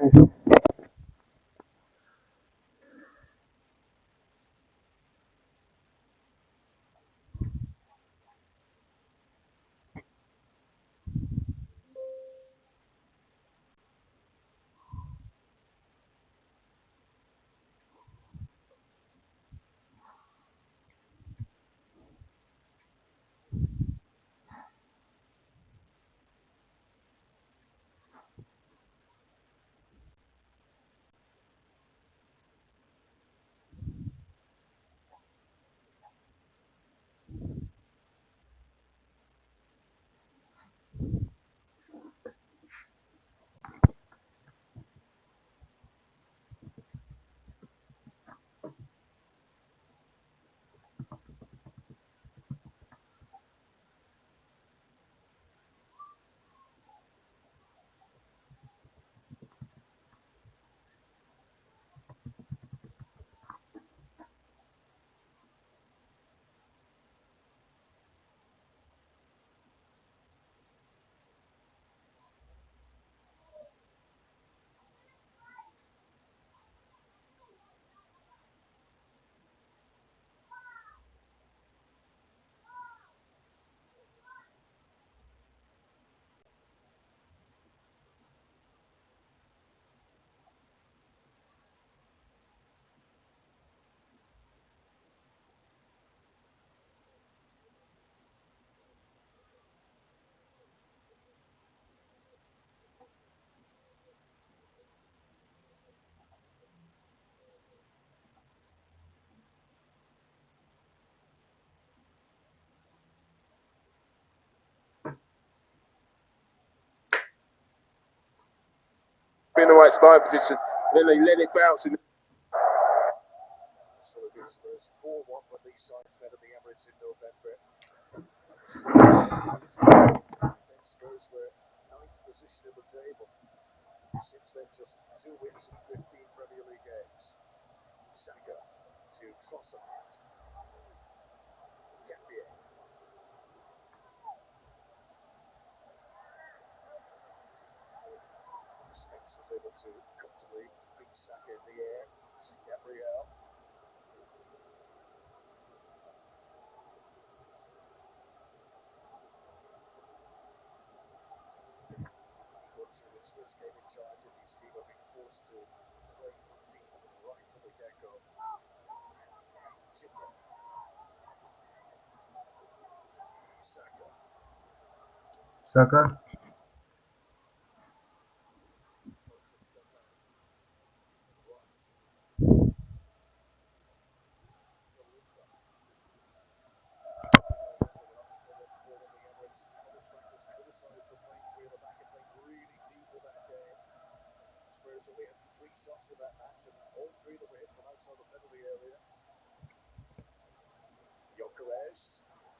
Yes. In the right spine position. Then they let it bounce. In. So it was 4-1 when these sides met at the Emirates in November. Then Spurs were ninth position in the table. Since then, just 2 wins in 15 Premier League games. Saka to Trossard. Trippier. Spence was able to comfortably beat Saka in the air. Gabriel. Until his first game in charge of his team, have been forced to play deep right from the get-go. Timber. Saka. Saka. Spurs only had 3 shots in that match, and all 3 that were hit from outside the penalty area. Gyökeres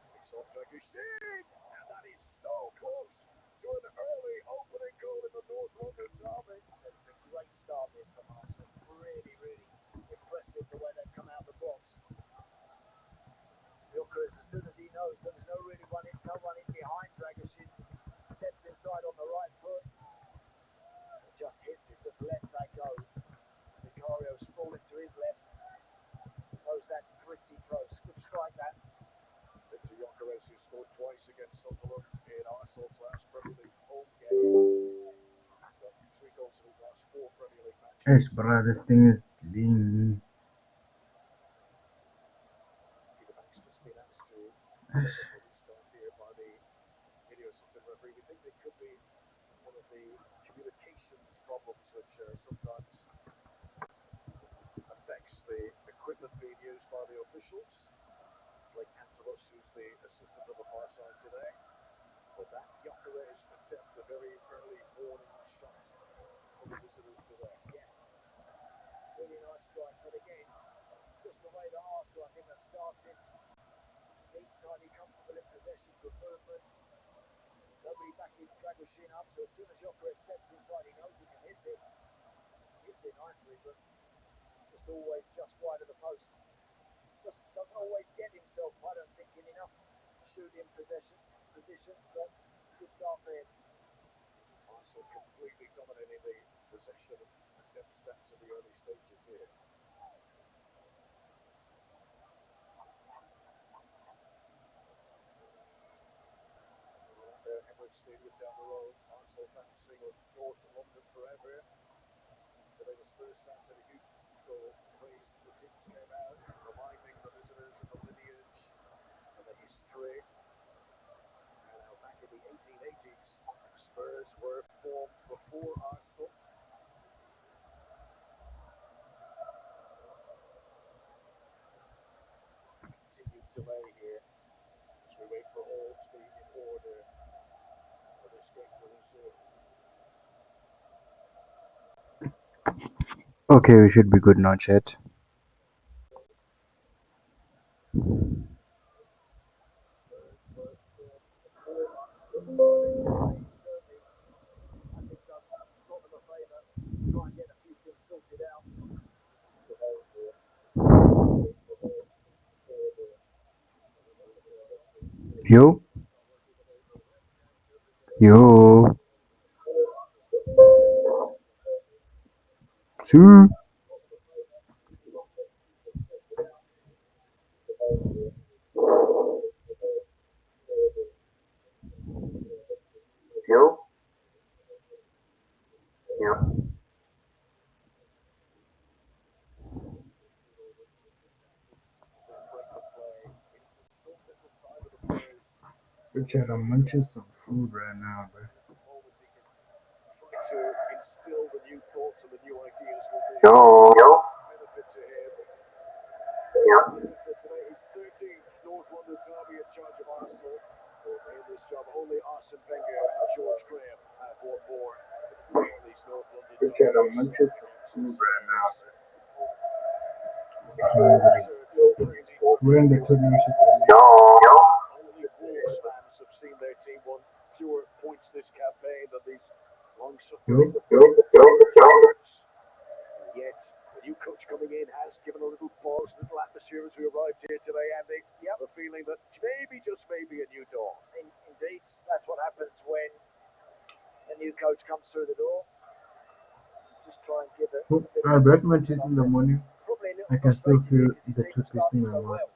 takes off Dragusin, and that is so close to an early opening goal in the North London derby. It's a great start there from Arsenal. Really, really impressive the way they've come out of the box. Gyökeres, as soon as he knows that there's no one in behind Dragusin, steps inside on the right foot, and just hits it, just lets that go. Vicario's falling to his left. Knows that's pretty close. Good strike that. Victor Gyökeres, who scored twice against Sunderland in Arsenal's last Premier League home game. Got 3 goals in his last 4 Premier League Yes, matches. bro, this thing is being. Peter Bank's just been asked to Yes. look at the restart here by the video assistant referee. We think it could be one of the communications problems which sometimes affects the equipment being used by the officials. Blake Angelos, who's the assistant on the far side today. But that Gyökeres attempt, a very early warning shot for the visitors today. Yeah, really nice strike. But again, just the way that Arsenal, I think, have started. Neat, tidy, comfortable in possession, good movement. Nobody backing Dragusin up, so as soon as Gyökeres steps inside, he knows he can hit it. Hits it nicely, but just always just wide of the post. Just doesn't always get himself, I don't think, in enough shooting position, but good start for him. Arsenal completely dominating the possession attempt stats in the early stages here. Emirates Stadium down the road. Arsenal fans sing of North London forever. Today the Spurs stand at a huge goal. Praise from the pitch came out, reminding the visitors of the lineage and the history. And now back in the 1880s, Spurs were formed before Arsenal. Continued delay here as we wait for all to be in order for this game to resume. Okay, we should be good now, chat. I think does Tottenham a favour to try and get a few things sorted out. Yo, yo, two, Yo, yo. This break of play, it is a short little time of the players. chat. I'm munching some food right now, bro. The moment he can try to instill the new thoughts and the new ideas will be yo. Benefit to him. Yeah. Today is 13th North London derby in charge of Arsenal. In this job, only Arsene Wenger and George Graham have won more. These North London Chat, I'm derbies munching some against food right now, Spurs. bro. This is the third full 13 We're in the Arsenal Tottenham this Yo. season. Only Wolves fans have seen their team won fewer points this campaign than these long-suffering Spurs. Yet, the new coach coming in has given a little pause, a little atmosphere as we arrived here today, Andy. Yep. The feeling that maybe, just maybe, a new dawn. Indeed, that's what happens when a new coach comes through the door. Just try and give it a bit I of brush my teeth in the morning. probably a little I can still frustrated feel here because his the team was toothpaste in starting my so mouth. well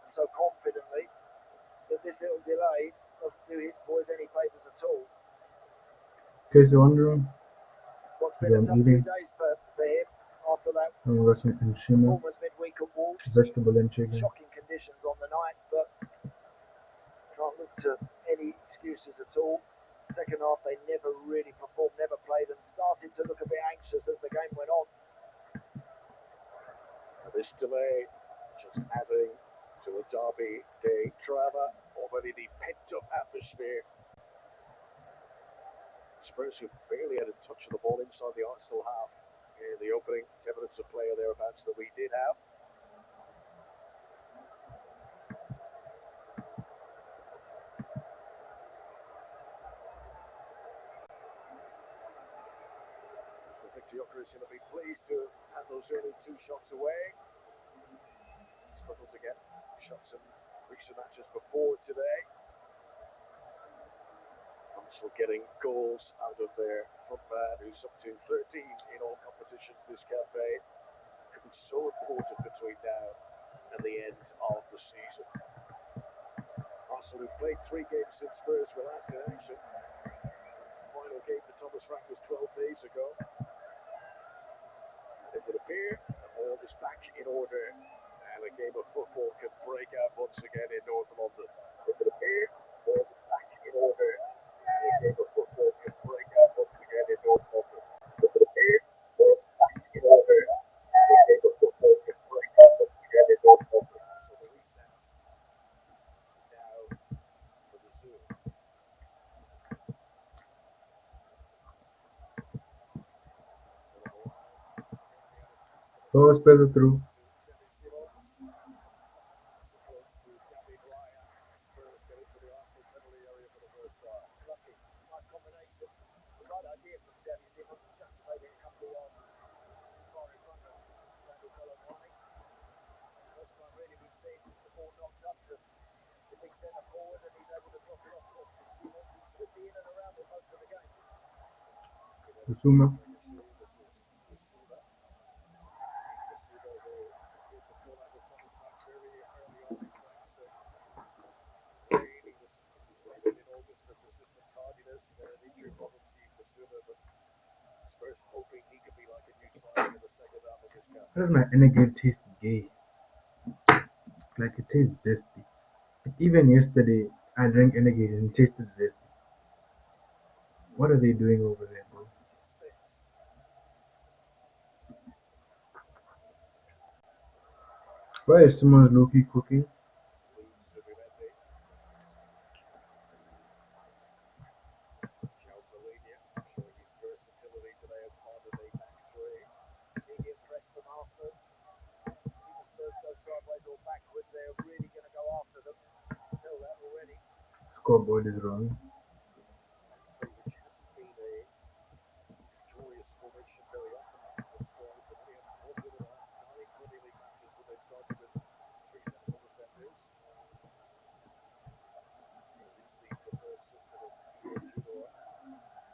and so confidently that this little delay doesn't do his boys any favours at all. In case you're wondering, What's been a I'm tough few eating. days for him after that I'm watching Enshima, performance midweek at Wolves. vegetable and chicken. Shocking conditions on the night, but can't look to any excuses at all. Second half, they never really performed, never played, and started to look a bit anxious as the game went on. This delay just adding to a derby day drama, already the pent-up atmosphere. Spurs who barely had a touch of the ball inside the Arsenal half in the opening 10 minutes of play or thereabouts that we did have. So Victor Joker is going to be pleased to have those early two shots away. Struggled to get shots in recent matches before today. Arsenal getting goals out of their front man, who's up to 13 in all competitions this campaign. Could be so important between now and the end of the season. Arsenal have played 3 games since Spurs were last in action. The final game for Thomas Frank was 12 days ago. It would appear that all is back in order and a game of football can break out once again in North London. It would appear all is back in order and a game of football can break out once again in North London. It would appear all is back in order and a game of football can break out once again in North London. So the reset now for the Zoo. Vamos Pedro through. Close to David Raya. Spurs get into the Arsenal penalty area for the first time. Lucky. Nice combination. The right idea from Xavi Simons, just maybe a couple of yards too far in front of Randall Colomwani. First time really we've seen the ball knocked up to the big centre forward and he's able to drop it off to Simons, who should be in and around for most of the game. Usuma. injury problems to Yuka Suda, but Spurs hoping he could be like a new signing in the second half of this cup. Why does my Energate taste gay? Like it tastes zesty. Like even yesterday, I drank Energate and it tasted zesty. What are they doing over there, bro? Spence. Why is someone's low-key cooking? Leads Subimendi. João Palhinha showing his versatility today as part of the back three. Medium press from Arsenal. Think the Spurs go sideways or backwards, they're really going to go after them. Tell that already. Scoreboard is wrong. Back three, which hasn't been a victorious formation very often for Spurs. They've only had one win in the last 9 Premier League matches when they've started with three central defenders. It is the preferred system of Pino Tudor.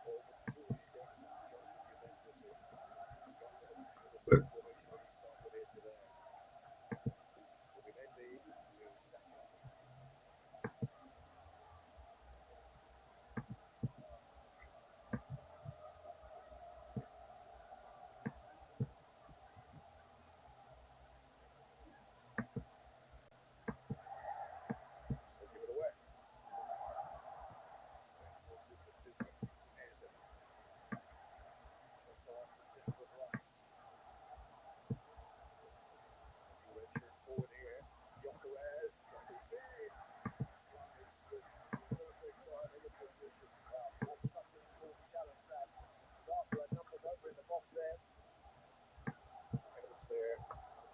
All but two of his games have been close with Juventus. He started a much more set formation than he started here today. Subimendi to Saka. So give it away. Spence wants it to Tuchel. Eze. Trossard to Declan Rice. Dual entrance forward here. Gyökeres doubles in. Slightly slipped. Perfect timing and precision. Wow, that's such an important challenge that. Arsenal had numbers over in the box there. Evidence there.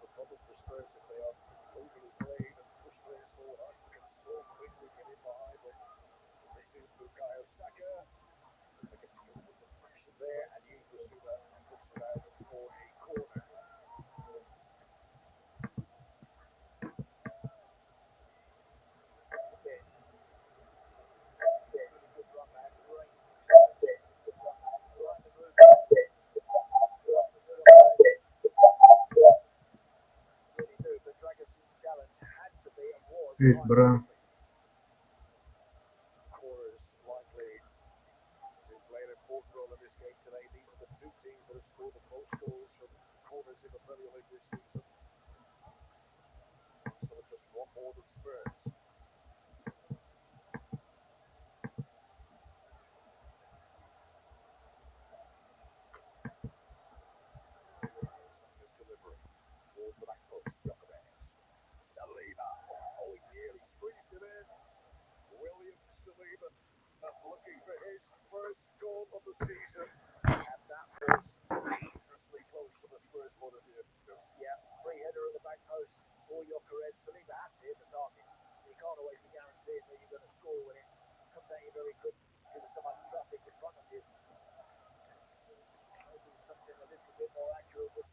The problem for Spurs if they are overly played and push players forward. Arsenal can so quickly get in behind them. This is Bukayo Saka. Looking to get into action there, and Yuka Suda puts it out for a corner. Again, really good run back, great challenge. Right the move. Really knew that Dragason's challenge had to be and was Yes, timed bruh. perfectly. Corners likely to play an important role in this game today. These are the two teams that have scored the most goals from corners in the Premier League this season. Arsenal just one more than Spurs. Saka's delivery towards the back post. Gyökeres. Saliba. Oh, he nearly squeezed it in. William Saliba looking for his first goal of the season. And that was dangerously close from a Spurs point of view. Yeah, free header at the back post for Gyökeres. Saliba has to hit the target. You can't always be guaranteed that you're going to score when it comes at you very quick due to so much traffic in front of you. Maybe something a little bit more accurate was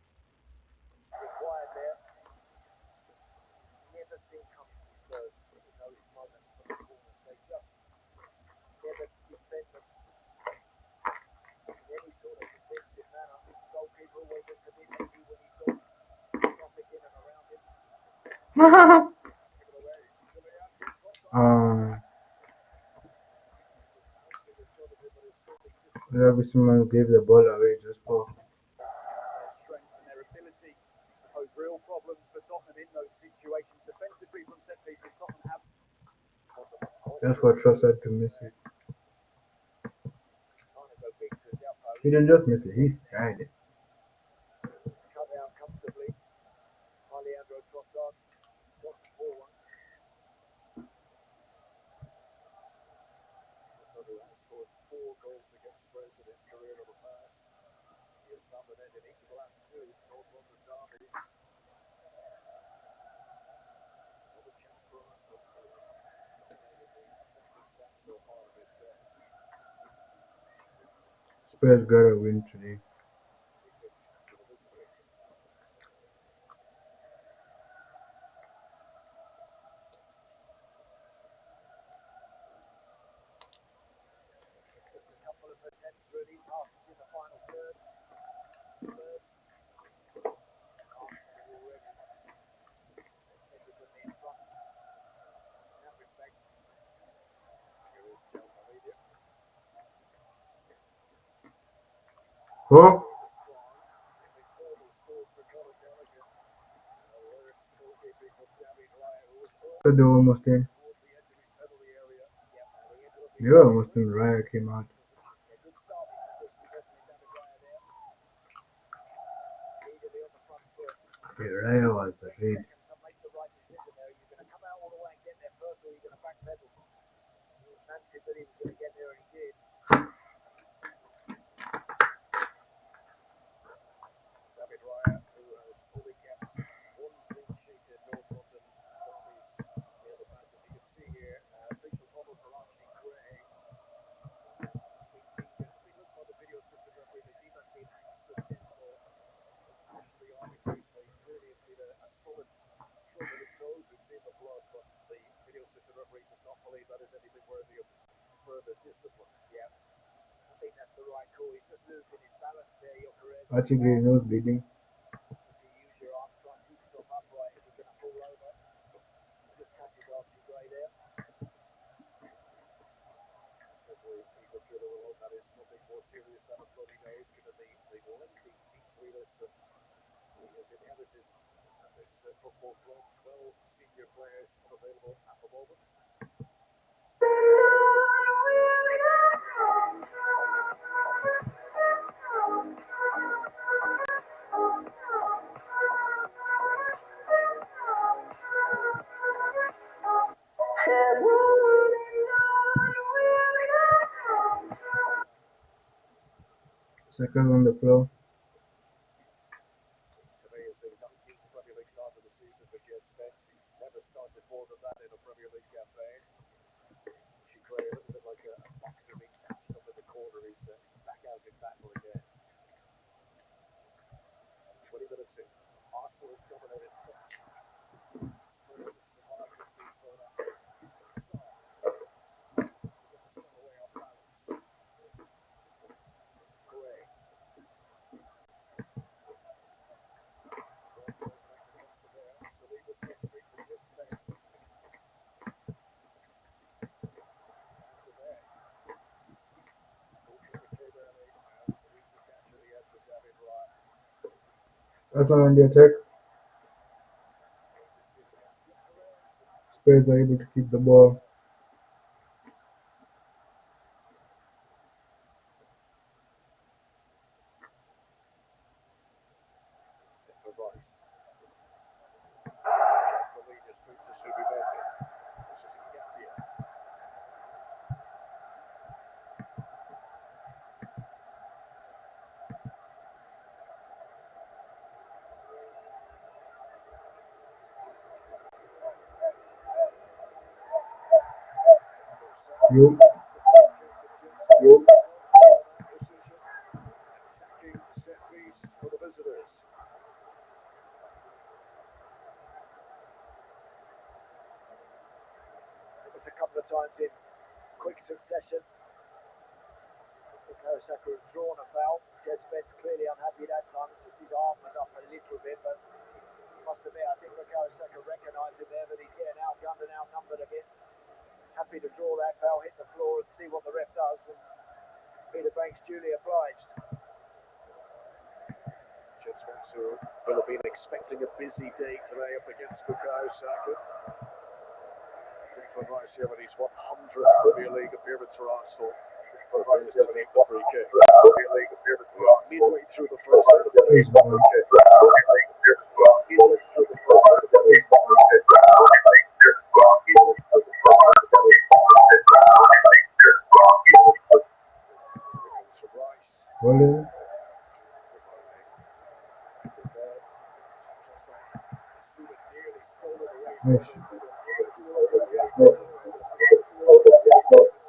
required there. Never seen comfortable Spurs in those moments from the corners. They just never defend them in any sort of defensive manner. Goalkeeper always looks a bit easy when he's got traffic in and around him. Let's give it away to Leandro Trossard. Just bouncing in front of him, but it's totally just Someone gave the ball away just for. their strength and their ability to pose real problems for Tottenham in those situations. Defensively from set pieces, Tottenham have. That's what Trossard to miss it. Trying to go big to Delpo. He didn't just miss it, he skied it. It's cut out comfortably by Leandro Trossard. Drops forward. Trossard who has scored 4 goals against Spurs in his career in the past. He has found an end in each of the last 2 North London derbies. Another chance for Arsenal. Dominated the attacking stats so far in this game. Spurs gotta win today. To the visitors. Just a couple of attempts really, passes in the final third. Spurs. Arsenal already significantly in front in that respect. Here is João Palhinha. Oh, strong in the formal stores for Conor Gallagher. Alert goalkeeping from David Raya, who was so almost they were almost in. towards the edge of his penalty area. Yeah, they ended up They being were in a almost in. really Raya came out. position. A good starting position, wasn't it, David Raya there? Eagerly on the front foot. Okay, Raya was the 3 lead. seconds to make the right decision there. You're going to come out all the way and get there first, or you're going to backpedal. He fancied that he was going to get there, and he did. David Raya, who has only kept one clean sheet in North London derbies near the fans, as you can see here. Facial bubble for Archie Gray. It's been looked by the video assistant referee. They deem that's been accidental. Ashley Armitage plays. Clearly, it's been a solid shove in his nose. We've seen the blood, but the video assistant referee does not believe that is anything worthy of further discipline. Yeah, I think that's the right call. He's just losing his balance there, Gyökeres. Archie Gray nose bleeding. Obviously, use your arms, try and keep yourself upright if you're going to fall over. Just catches Archie Gray there. He got through the alone. That is nothing more serious than a bloody nose, given the lengthy injury list that he has inherited at this football club. 12 senior players unavailable at the moment. Second on the floor. Today is the 19th Premier League start of the season for Jed Spence. He's never started more than that in a Premier League campaign. She Gray, a little bit like a boxer being matched up in the corner. He's back out in battle again. 20 minutes in. Arsenal have dominated the match. Spurs have survived what's been thrown at them. Saar. They get the shot away off balance. Gray. Baltimore's back to pass it there. Saliba's touch straight to Jed Spence. Back to there. Goalkeeper came early. That was an easy catch at the end for David Raya. That's not on the attack. Spurs are able to keep the ball. Rice. Jack straight to Subimendi. This is Ngakia. You. Attacking set piece for the visitors. It was a couple of times in quick succession. Bukayo Saka has drawn a foul. Jed Spence clearly unhappy that time. Just his arm was up a little bit, but I must admit, I think Bukayo Saka recognised it there that he's getting outgunned and outnumbered a bit. Happy to draw that foul, hit the floor and see what the ref does. And Peter Banks duly obliged. Jed Spence will have been expecting a busy day today up against Bukayo Saka. Declan Rice here with his 100th Premier League appearance for Arsenal. Declan Rice to take the free kick. Midway through the first half, to take the free kick. Midway through the first half, to take the free kick. Rice. Bowling. Nice.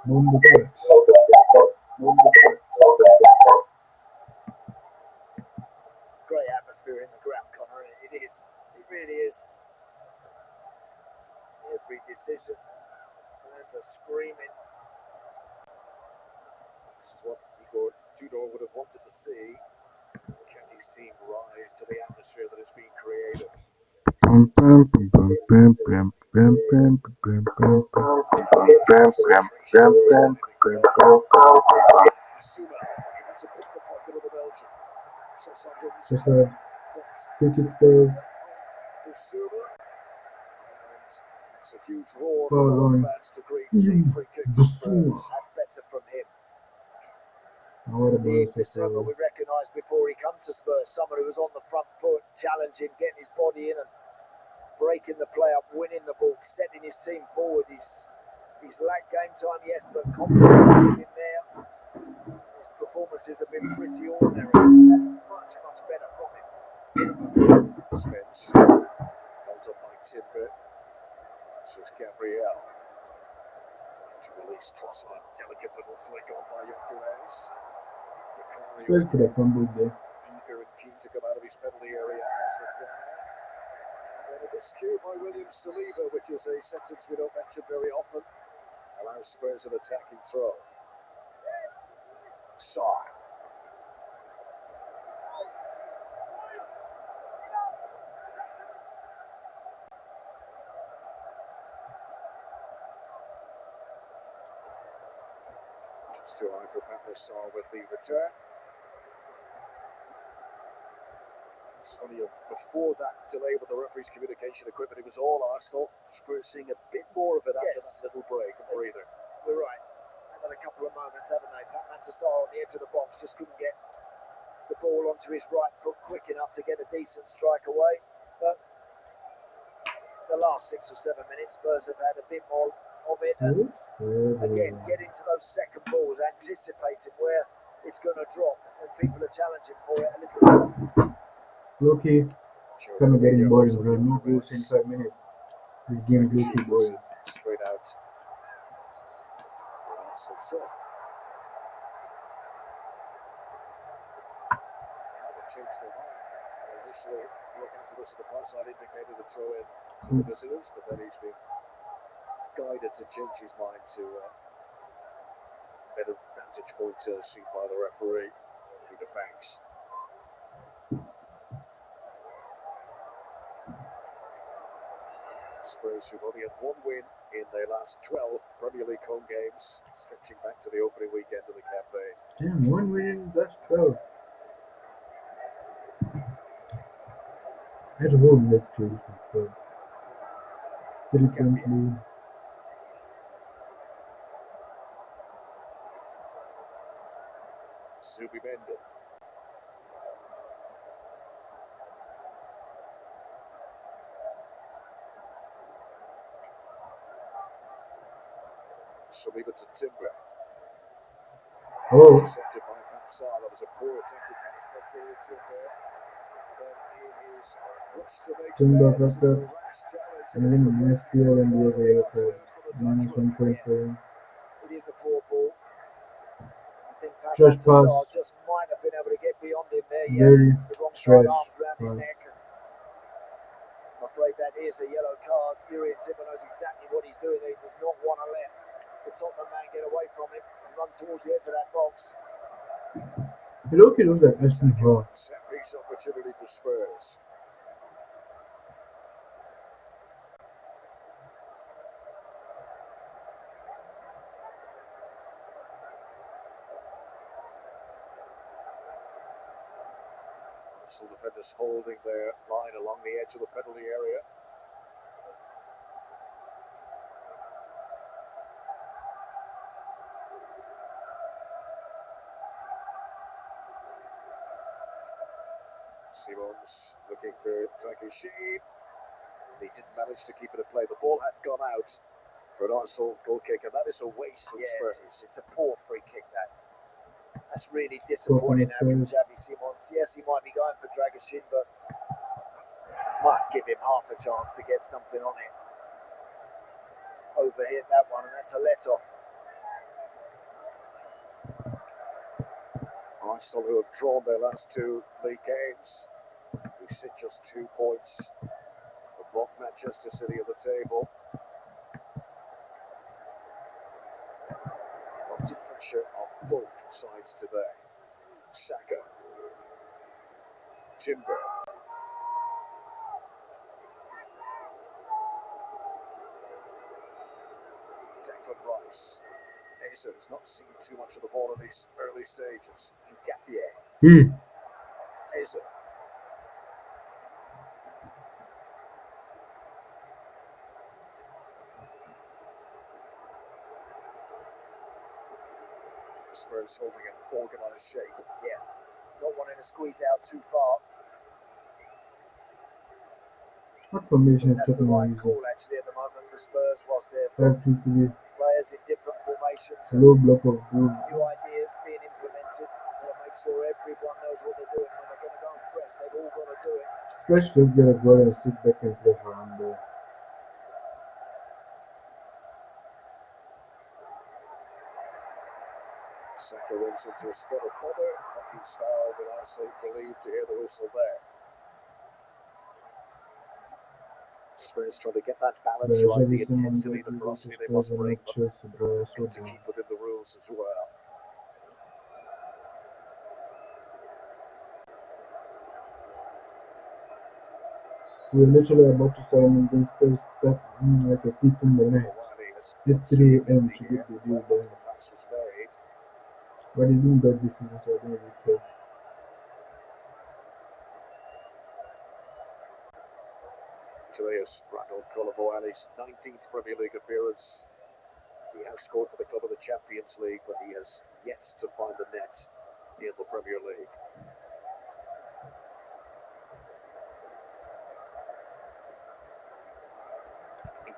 Boom the touch. Great atmosphere in the ground, Connor. It is. It really is. Every decision. Fans are screaming. This is what Igor Tudor would have wanted to see. Can his team rise to the atmosphere that has been created? Suma to pick the pocket of the Belgian. seconds. Just a Gets free kick to Spurs. Bissouma. And it's a huge roar Foul from all on fans to greet the free kick to Bissouma. Spurs. That's better from him. What a Steve ball Bissouma we recognised before he come to Spurs, someone who was on the front foot, challenging, getting his body in and breaking the play up, winning the ball, setting his team forward. He's lacked game time, yes, but confidence hasn't been there. His performances have been pretty ordinary. That's much, much better from him. Spence. Held up by Timber. This is Gabriel. To release Trossard. Delicate little flick on by Gyökeres. Spurs Vicario. could have fumbled there. Eager and keen to come out of his penalty area as required. And a miscue by William Saliba, which is a sentence we don't mention very often, allows Spurs an attacking throw. Sarr. Just too high for Papa Sarr with the return. It's funny, before that delay with the referee's communication equipment, it was all Arsenal. Spurs seeing a bit more of it after Yes. that little break and breather. We're right. They've had a couple of moments, haven't they? Papa Sarr on the edge of the box just couldn't get the ball onto his right foot quick enough to get a decent strike away. But the last 6 or 7 minutes, Spurs have had a bit more of it. And again, getting to those second balls, anticipating where it's going to drop when people are challenging for it a little bit. Loki, Joe kind of getting Torreira boring, also bro. No Gyökeres. goals in 5 minutes. This game is Loki boring. Straight out. For Arsenal still. Now they changed their mind. Initially, looking to this at the far side indicated a throw in to the visitors, but then he's been guided to change his mind to better vantage point seen by the referee through the Banks. Spurs who've only had one win in their last 12 Premier League home games, stretching back to the opening weekend of the campaign. Damn, 1 win in the last 12. At home, let's play this one. 3 points lead. Zubimendi. Saliba to Timber. Oh, Intercepted by Pansar. That was a poor attempted pass by Timber. Then he is rushed to make Timber amends. fucked It's a up. rash challenge. And then next year when he has a yellow card. Minus 1 point for him. It is a poor ball. I think Fresh Papa pass. just might have been able to get beyond him there. Very It's the wrong side fresh arms around his pass. neck. I'm afraid that is a yellow card. Urian Timber knows exactly what he's doing there. He does not want to let the Tottenham man get away from him and run towards the edge of that box. Loki looks like Aston Hall. Set piece opportunity for Spurs. Arsenal defenders holding their line along the edge of the penalty area. Simons looking for Taki Sheen. He didn't manage to keep it at play. The ball had gone out for an Arsenal goal kick, and that is a waste of Spurs. It's a poor free kick, that. That's really disappointing now from Xavi Simons. Yes, he might be going for Dragusin, but must give him half a chance to get something on it. It's overhit that one, and that's a let-off. Arsenal, who have drawn their last 2 league games, who sit just 2 points above Manchester City at the table. Lots of pressure on both sides today. Saka. Timber. Declan Rice. Ezra's not seen too much of the ball in these early stages. Ngapié. Ezra. Lloris holding an organised shape. Yeah, not wanting to squeeze out too far. What formation is That's the Tottenham right using? call actually at the moment for Spurs, whilst they've 5-2-3, players in different formations. low block of goal. New ideas being implemented. Got to make sure everyone knows what they're doing when they're going to go and press. They've all got to do it. Let's just get a goal and sit back and play for Rambo. Saka runs into a spot of bother, but he's fouled, and I say relieved to hear the whistle there. Spurs trying to get that balance Bro, right, the Chelsea someone intensity, got the to go to ferocity they Spurs must and bring, not but Chelsea, bro. That's so need to dumb. keep within the rules as well. We were literally about to sign and then Spurs stuck like a thief in the night. Awali has At got 3 through a.m. in to the get air. the deal Well, done. the pass was made. But he's been bad this season, so I don't really care. Today is Randall Colomboani's 19th Premier League appearance. He has scored for the club in the Champions League, but he has yet to find the net in the Premier League.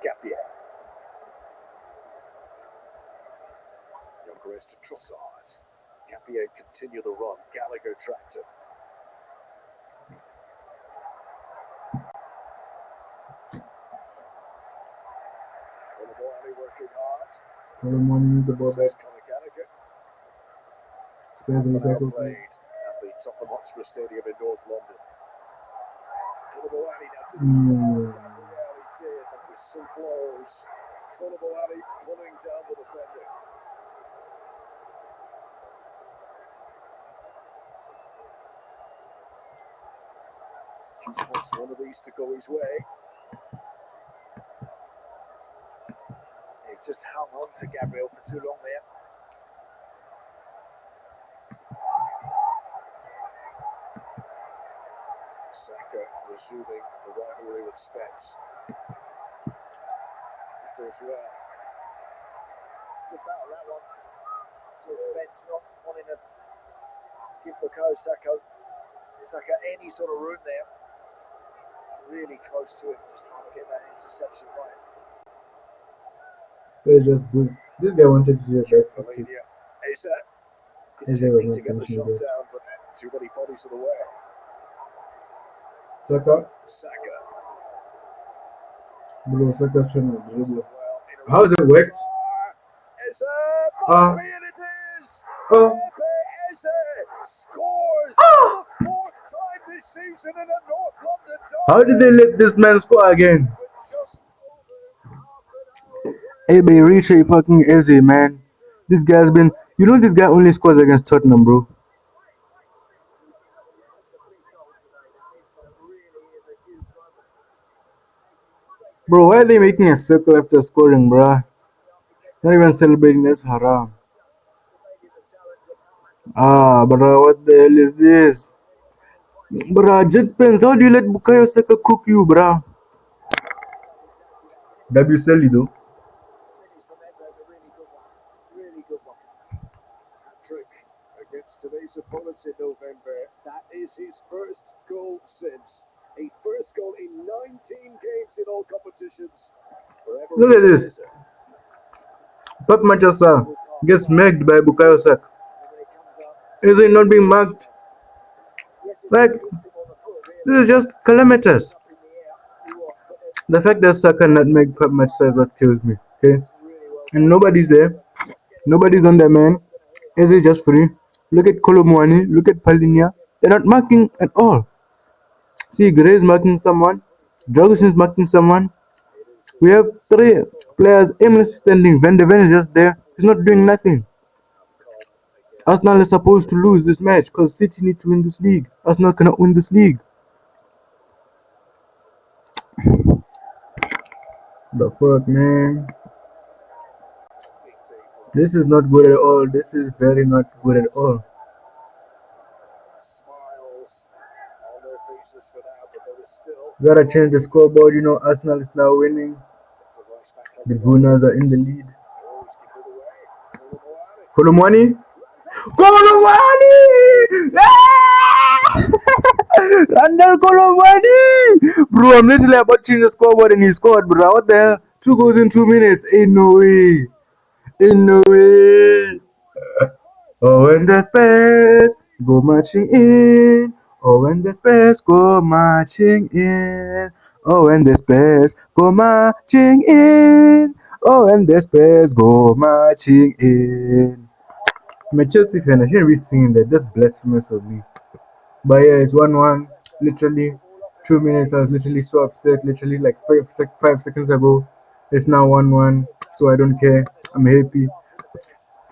Gapier. Jokeris to Trossard. Gapier continue the run. Gallagher tracked him. Colomboani working hard. Colomboani the ball back. Conor Gallagher. Spurs in the Half an hour cycle. played at the Tottenham Hotspur Stadium in North London. Colomboani now to Gabriel, he did, but was so close. Colomboani pulling down the defender. He wants one of these to go his way. He just hung on to Gabriel for too long there. Saka resuming the rivalry with Spence. It does well. Good battle that one. So Spence not wanting to give Bukayo Saka any sort of room there. Really close to him, just trying to get that interception right. Spurs just good. This guy wanted to do a best kick. Eze was attempting not to get the finishing shot good. down, but too many bodies in the way. Saka. Saka. Bro, Saka trying to He's dribble. done well. How's it worked? Eze, Ah. and it is. Oh. Eze scores for the fourth time this season in a North London derby. How did they let this man score again? With just over half an hour Hey, but reach a fucking easy, man. This guy's been. You know, this guy only scores against Tottenham, bro. Bro, why are they making a circle after scoring, bro? Not even celebrating this haram. Ah, bro, what the hell is this? Bro, Jet Pence, how do you let Bukayo Saka cook you, bro? W Sally, though. Really good one. Hat-trick against today's opponents in November. That is his first goal since. A first goal in 19 games in all competitions. Look at this. Top Manchester gets marked by Bukayo Saka. Is it not being marked? Like, this is just calamitous. The fact that Saka nutmeg Pep Manchester is what kills me, okay? And nobody's there. Nobody's on that man. Is it just free? Look at Colomwani. Look at Palinia. They're not marking at all. See, Gray is marking someone. Ferguson is marking someone. We have three players aimlessly standing. Van de Ven is just there. He's not doing nothing. Arsenal is supposed to lose this match because City need to win this league. Arsenal cannot win this league. The fuck, man? This is not good at all. This is very not good at all. Smiles on their faces for now, but there is still. Gotta change the scoreboard. You know, Arsenal is now winning. The Gunners are in the lead. Kolomwani? Colomani! Ah! Randall Colomani! Bro, I'm literally about to change the scoreboard and he scored, bro. What the hell? 2 goals in 2 minutes. Ain't no way. Ain't no way. Oh, when the Spurs go marching in. Oh, when the Spurs go marching in. Oh, when the Spurs go marching in. Oh, when the Spurs go marching in. I'm a Chelsea fan. I shouldn't be singing that. That's blasphemous of me. But yeah, it's 1-1. Literally, 2 minutes. I was literally so upset. Literally, like 5 seconds ago. It's now 1-1. So I don't care. I'm happy.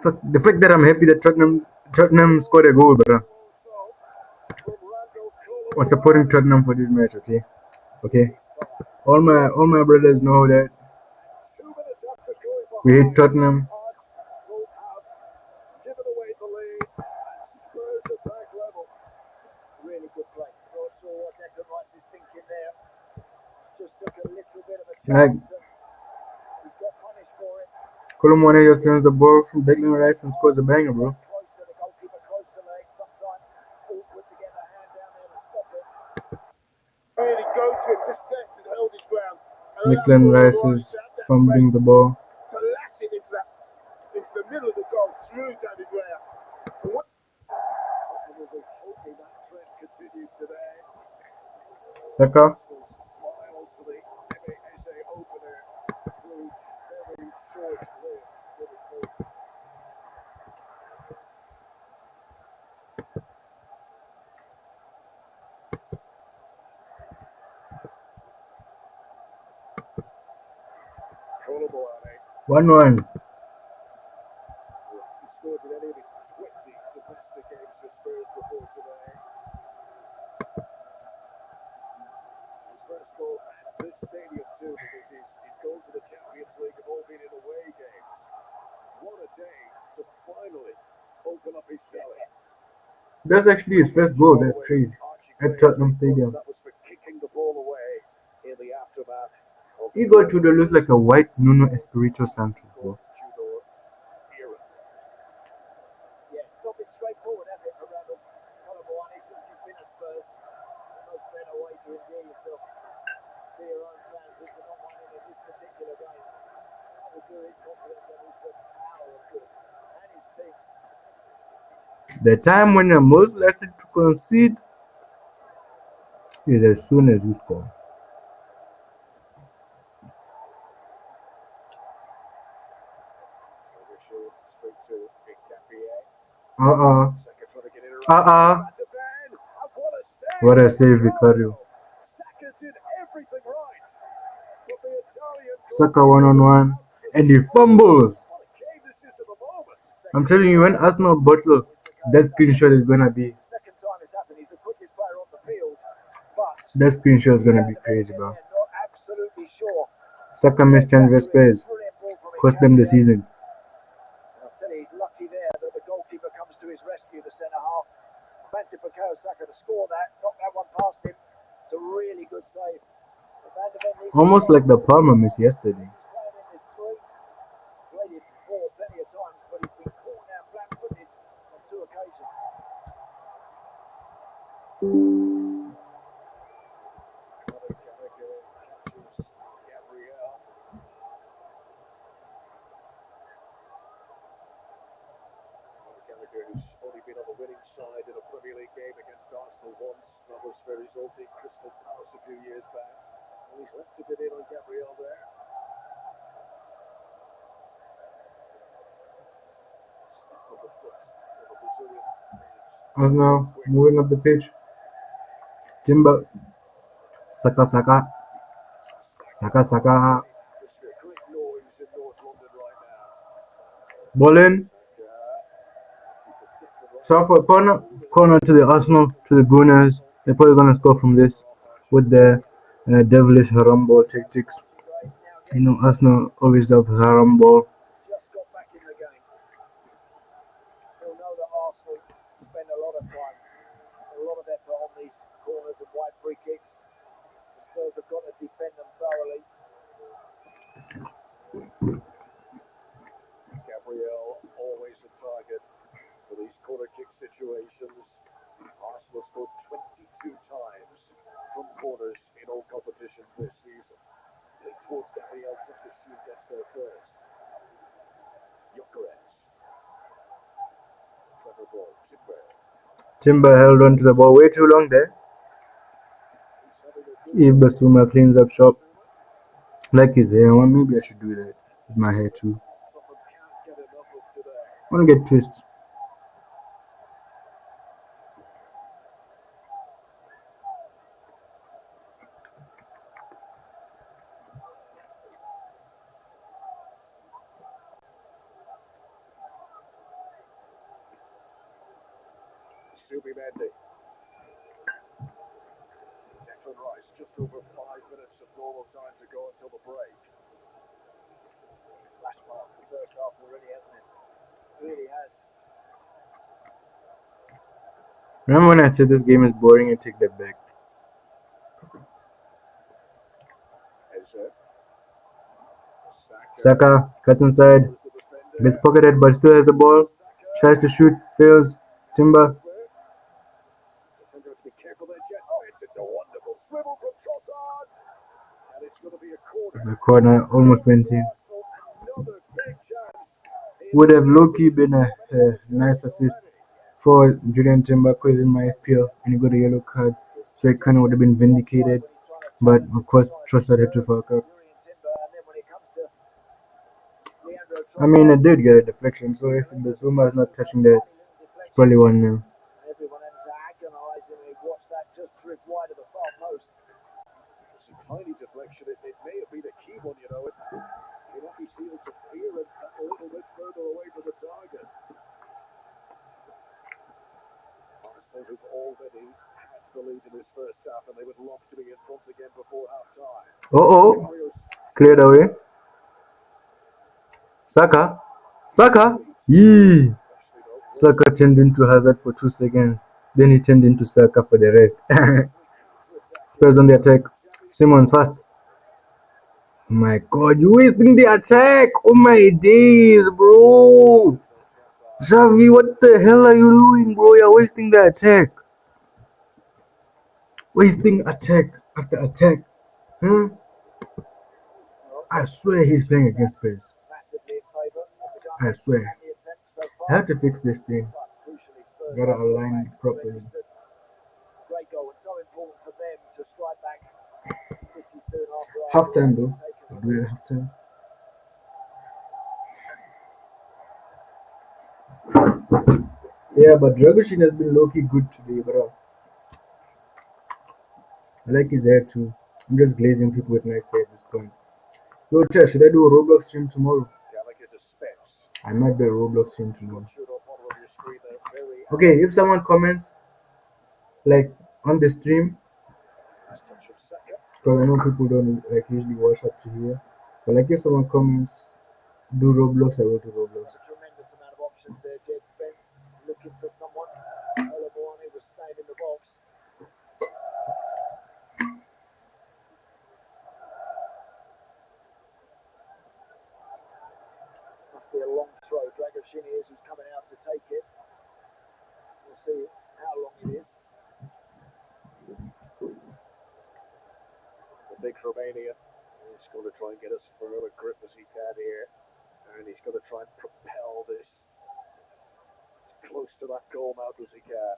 The fact that I'm happy that Tottenham scored a goal, but I was supporting Tottenham for this match. Okay, okay. All my brothers know that we hate Tottenham. Given away the lead, and Spurs are back level. Really good play. Not sure what Declan Rice is thinking there. Just took a little bit of a Like chance. He's got punished for it. Colomone just sends the ball from Declan Rice and scores a banger, bro. Closer, the goalkeeper close to legs. Sometimes awkward to get the hand down there to stop it. Really go to it, just stepped and held his ground. Declan Rice is fumbling the ball. To lash it into the middle of the goal through David Raya. Hoping that trend continues today. Saka. Smiles for the MASA opener through very short-lived Liverpool. 1-1. He scored in any of his 20 domestic games for Spurs before today. His first goal at this stadium too, because his goals in the Champions League have all been in away games. What a day to finally open up his tally. That's actually his first goal. That's crazy. At Tottenham Stadium. That was for kicking the ball away in the aftermath. Igor Tudor looks like a white Nuno Espirito Santos, bro. Yeah, not been straightforward, has it, for Randall Colomani since he's been at Spurs? No better way to endear yourself to your own fans than to not win in this particular game. That will do his confidence levels the power of good. And his team's. The time when you're most likely to concede is as soon as you score. Uh-uh. Uh-uh. What a save, Vicario. Saka one-on-one. And he fumbles. I'm telling you, when Arsenal bottle, that screenshot is gonna be. That screenshot is gonna be crazy, bro. Saka missed Canvas space. Cost them the season. I'll tell you, he's lucky there that the goalkeeper comes to his rescue, the centre half. Fancy Bukayo Saka to score that, knock that one past him. It's a really good save. Almost like the Palmer miss yesterday. Played it before plenty of times, but he's been caught now flat-footed on 2 occasions. Gallagher, who's only been on the winning side in a Premier League game against Arsenal once. That was for his ultimate Crystal Palace a few years back. And he's left a bit in on Gabriel there. Stuck on the foot for the Brazilian. Arsenal moving up the pitch. Timber. Saka. Just a great noise in North London right now. Ball so for corner to the Arsenal, to the Gunners. They're probably gonna score from this with the devilish haram ball tactics. You know, Arsenal always love haram ball. Just got back in the game. He'll know that Arsenal spend a lot of time, a lot of effort on these corners and wide free kicks. The Spurs have got to defend them thoroughly. Gabriel, always a target for for these corner kick situations. Arsenal scored 22 times from corners in all competitions this season. Played towards Gabriel Jesus who gets there first. Gyökeres. Trevor Ball, Timber. Timber held on to the ball way too long there. If Basuma cleans up shop like his hair, well, maybe I should do that with my hair too. Tottenham can't get enough of today. I want to get twists. Subimendi. Declan Rice, just over 5 minutes of normal time to go until the break. Flash past the first half already, hasn't it? It really has. Remember when I said this game is boring? I take that back. Eze. Saka cuts inside, gets pocketed but still has the ball. Tries to shoot, fails. Timber. Defender to be careful there, Jess Spence. It's a wonderful swivel from Trossard. And it's going to be a corner. The corner almost went in. Another big chance. Would have low-key been a nice assist for Julian Timber because in my FPL and he got a yellow card, so it kind of would have been vindicated. But of course, Trossard had to fuck up. I mean, it did get a deflection, so if the Zuma is not touching that, it's probably 1-0. Everyone had to agonise and they watched that just drift wide of the far post. It's a tiny deflection. It may have been a key one, you know. It may not be seen as a fear and a little bit further away from the target. Arsenal have already had the lead in this first half and they would love to be in front again before half time. Cleared away. Saka. Yee! Saka turned into Hazard for 2 seconds. Then he turned into Saka for the rest. Spurs on the attack. Simmons fast. My god, you wasting the attack! Oh my days, bro! Xavi, what the hell are you doing, bro? You're wasting the attack. Wasting attack after attack. I swear he's playing against Spurs. I swear. I have to fix this thing. Gotta align it properly. Great goal. It's so important for them to strike back pretty soon after. Halftime though. We'll do it at halftime. Yeah, but Dragoshin has been low-key good today, bro. I like his hair too. I'm just glazing people with nice hair at this point. Yo, Tess, should I do a Roblox stream tomorrow? I might do a Roblox stream tomorrow. Okay, if someone comments, like, on the stream, because I know people don't like usually watch up to here, but like if someone comments, do Roblox, I will do Roblox. A tremendous amount of options there, Jed Spence looking for someone. Olabone was staying in the box. Must be a long throw. Dragoshin is who's coming out to take it. We'll see how long it is. The big Romania is going to try and get as firm a grip as he can here. And he's going to try and propel this as close to that goal mouth as he can.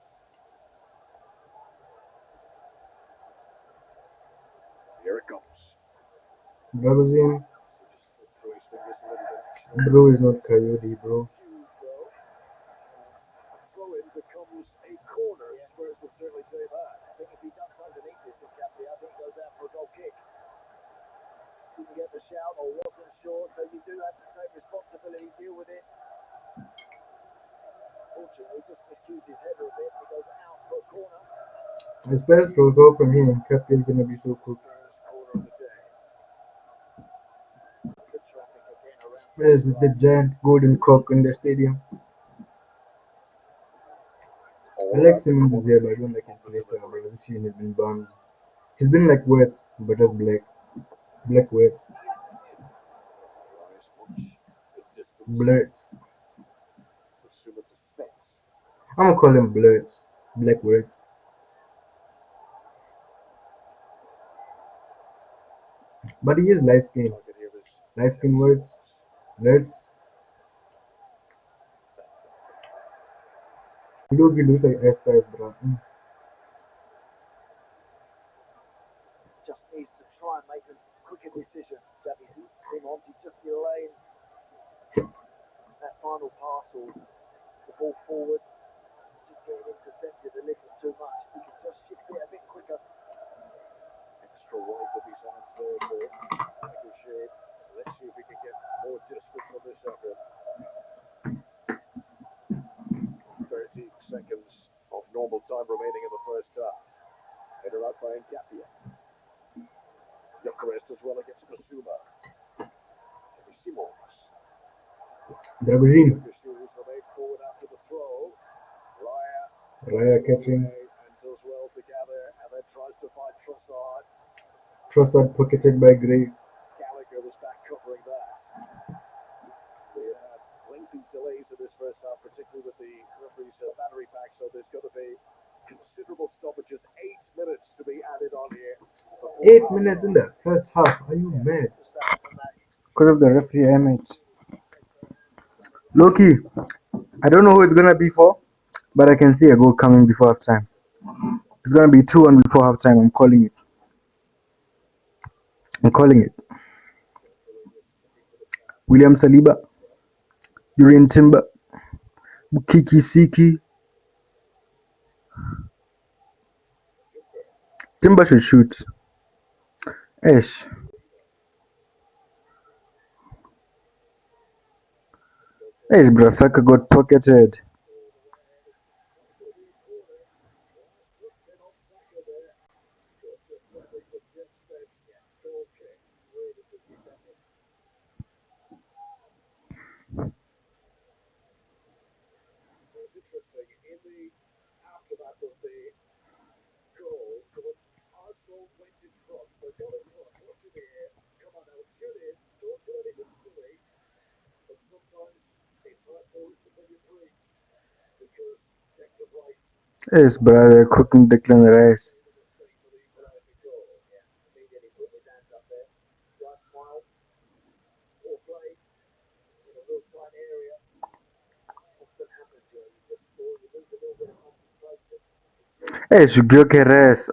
Here it comes. Dragoshin, bro is not Coyote, bro. Throw-in becomes a corner. Spurs will certainly say that. I think if he ducks underneath this in Capri, I think he goes out for a goal kick. Didn't get the shout or wasn't sure, so you do have to take responsibility, deal with it. Fortunately, just miscues his header a bit. He goes out for a corner. I Spurs will go from here and Capri is gonna be so cooked. Good traffic again around. Spurs with the giant golden cock in the stadium. I like Simmons' hair, but I don't like his play style, bro. This season has been bummed. He's been like wet, but just black. Black wets. Blurts. To Spence. I'm gonna call him blurs, black words. But he is light skin. Target here is Light skin Javi words, Simons. nerds. He looks like Estes, bro. Just needs to try and make a quicker decision. Javi Simons, he just delaying that final pass or the ball forward, just getting intercepted a little too much. If he could just shift it a bit quicker. Extra wide with his hands there for Michael Shea. Let's see if we can get more distance on this effort. 30 seconds of normal time remaining in the first half. Header out by Nkapia. Gyökeres as well against Basuma. Javi Simons. Dragozin. Is remained forward after the throw. Raya Raya catching. and does well to gather and then tries to find Trossard. Trossard pocketed by Gray. Gallagher was back covering that. We have had lengthy delays in this first half, particularly with the referee's battery pack, so there's going to be considerable stoppages. 8 minutes to be added on here. 8 minutes in the first half. Are you mad? Because of the referee image. Loki, I don't know who it's gonna be for, but I can see a goal coming before halftime. It's gonna be 2-1 before halftime. I'm calling it. I'm calling it. William Saliba, Urian Timber, Bukiki Siki. Timber should shoot. Ish. Ish, bro. Saka got pocketed. It's interesting, in the aftermath of the goal, so when Arsenal went in front, they got in front, what's in the air, come on now, shoot it, don't do anything silly, but sometimes it's hard to when you breathe, because Declan Rice Ish, bro. They're cooking Declan Rice. made a mistake for the equalising goal. Yeah, immediately put his hands up there, right smile, poor play, in a real tight area, often happens, you know, you just score, you lose a little bit of concentration. Ish, Gyökeres.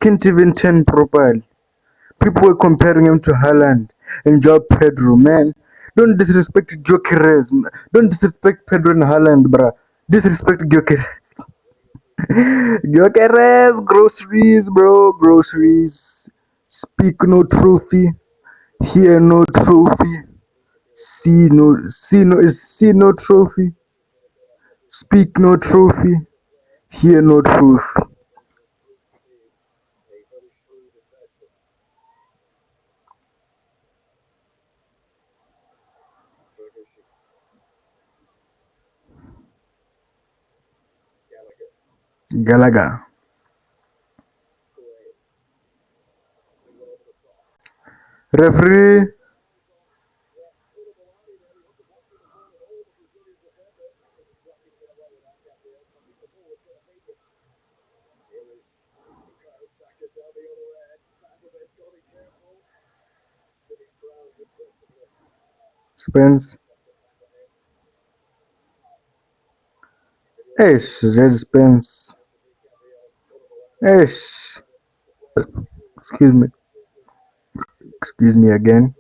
Can't even turn properly. People were comparing him to Haaland and Joao Pedro. Man, don't disrespect Gyökeres. Don't disrespect Pedro and Haaland, bruh. Disrespect Gyökeres. Gyökeres, groceries, bro, groceries. Speak no trophy, hear no trophy. See no trophy. Speak no trophy, hear no trophy. A very shrewd investment. Ferguson, Gallagher, Gallagher. Gray, something well over the top. Referee. Yeah, Koulibaly there, he wasn't watching the ball at all, the Brazilian defender. He was lucky to get away with that, Gabriel. I think the ball was going to beat him. Here is Bukayo Saka down the other end. Sanchez got to be careful. Stood his ground impressively. Spence. Ish, Red Spence. Ish. Excuse me. Excuse me again.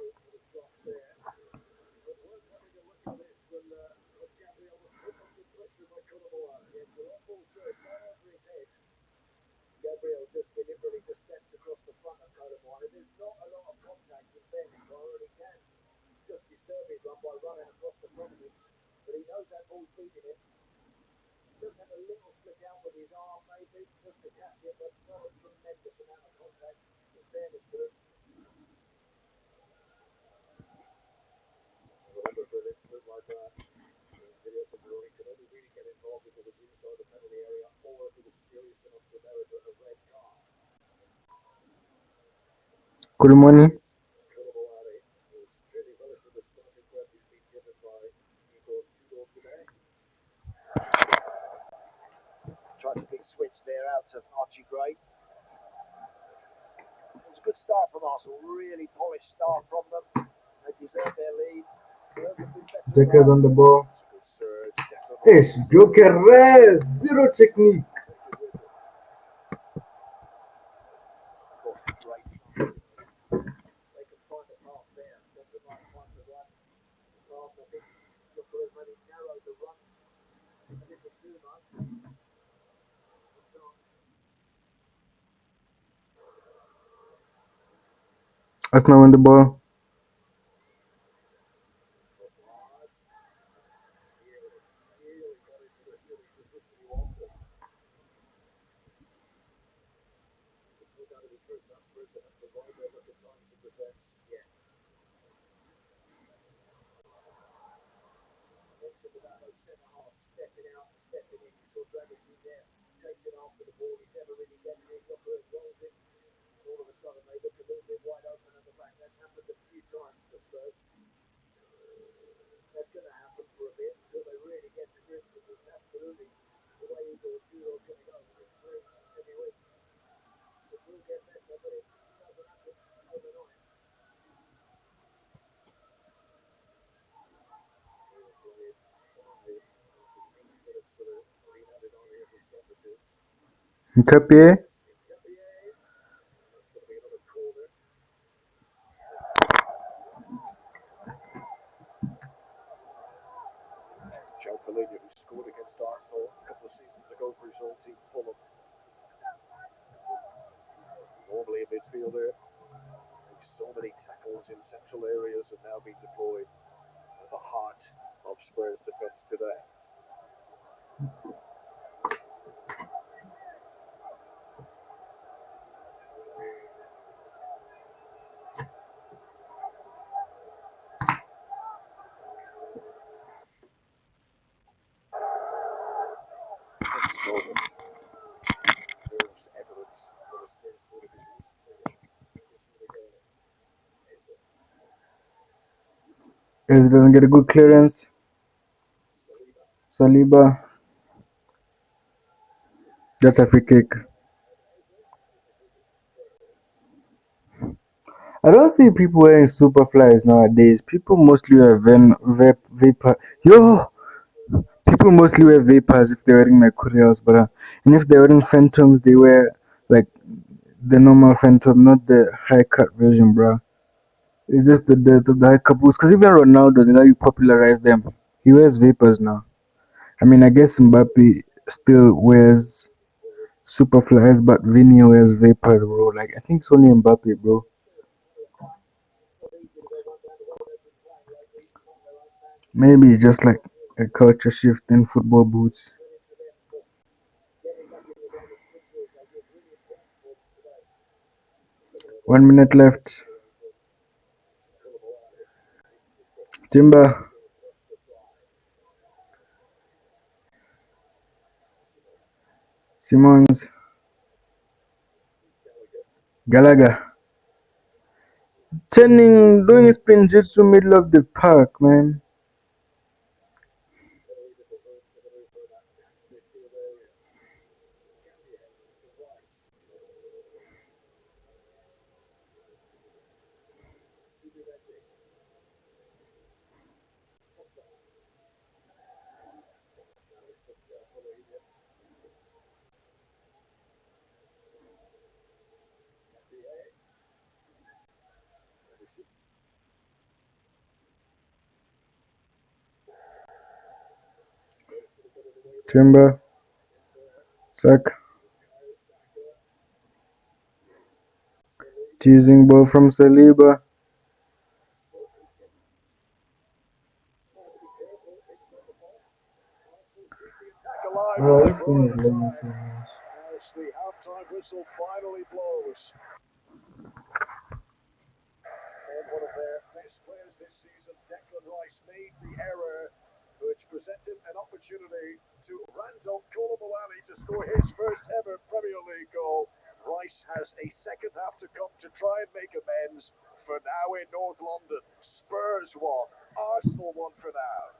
Gabriel just deliberately just steps across the front of Koulibaly. There's not a lot of contact in fairness, Connor, and he can just disturb his run by running across the front of him. But he knows that ball's beating him. Just have a little flick out with his arm, maybe, just to catch it, but not a tremendous amount of contact, in fairness to him. Remember, for an incident like that, video control can only really get involved if it was inside the penalty area or if it was serious enough to merit a red card. Good morning. Koulibaly is clearly relishing the starting berth he's been given by Igor Tudor today. switch there out to Archie Gray. It was a good start from Arsenal, really polished start from them. They deserved their lead. Spurs have been better. Checkers on the ball. Good surge. Declan It's Rice. Gyökeres. Zero technique. Of course, great try. They can find the path there. That's a nice one to run. Arsenal, I think, Gyökeres maybe narrowed the run a little too much. Arsenal win the ball. Stepping out and stepping in. You saw Dragutin there, chasing after the ball. He's never really getting it. Gyökeres rolls it. And all of a sudden, they look a little bit wide open at the back. That's happened a few times for Spurs. That's going to happen for a bit until they really get to grips with it. Absolutely the way Igor Tudor's going to go with this team every week. It will get better, but it doesn't happen overnight. Nkapie. Joe Palhinha, who scored against Arsenal a couple of seasons ago for his old team, Fulham. Normally a midfielder, makes so many tackles in central areas, have now been deployed at the heart of Spurs defence today. There's evidence for the Spurs point of view. Is doesn't get a good clearance. Saliba. That's a free kick. I don't see people wearing super flies nowadays. People mostly wear vapor. Yo, people mostly wear vapors if they're wearing Mercurials, but and if they're wearing Phantoms, they wear like the normal Phantom, not the high cut version, bro. It's just the high cut boots. Cause even Ronaldo, the guy who popularized them, he wears vapors now. I mean, I guess Mbappe still wears super flies, but Vinny wears vapors, bro. Like I think it's only Mbappe, bro. Maybe just like a culture shift in football boots. 1 minute left. Timber. Simons. Gallagher. Doing spin jitsu middle of the park, man. Timber. Suck. Teasing ball from Saliba. Oh, this game is lagging so much. As the half-time whistle finally blows. And one of their best players this season, Declan Rice, made the error which presented an opportunity to Randall Koulibaly to score his first ever Premier League goal. Rice has a second half to come to try and make amends for now in North London. Spurs won, Arsenal won for now.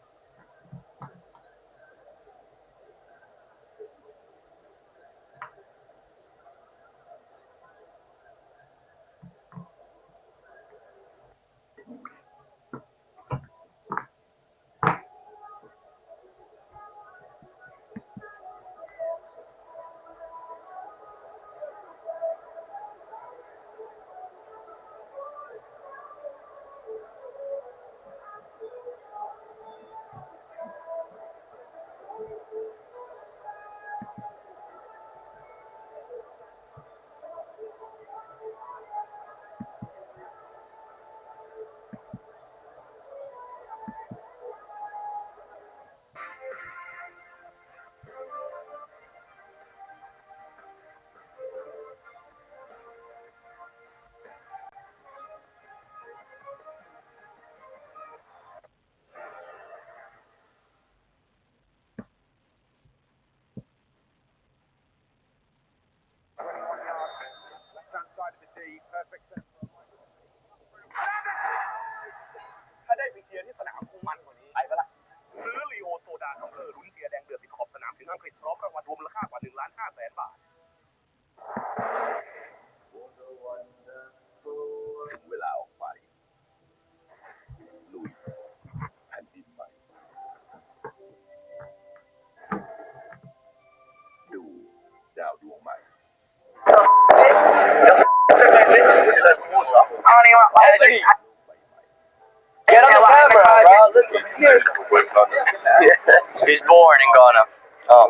perfect set. ถ้าได้ไปเชียร์ที่สนามคงมันกว่านี้ไปปะล่ะซื้อลีโอโซดาทัมเบอร์ลุ้นเชียร์แดงเดือดที่ขอบสนามถึงอังกฤษพร้อมรางวัลรวมมูลค่ากว่า1,500,000 บาทถึงเวลาออกไปลุยแผ่นดินใหม่ดูดาวดวงใหม่ Get on the camera, bro. Look, he's here. He's born in Ghana. Oh.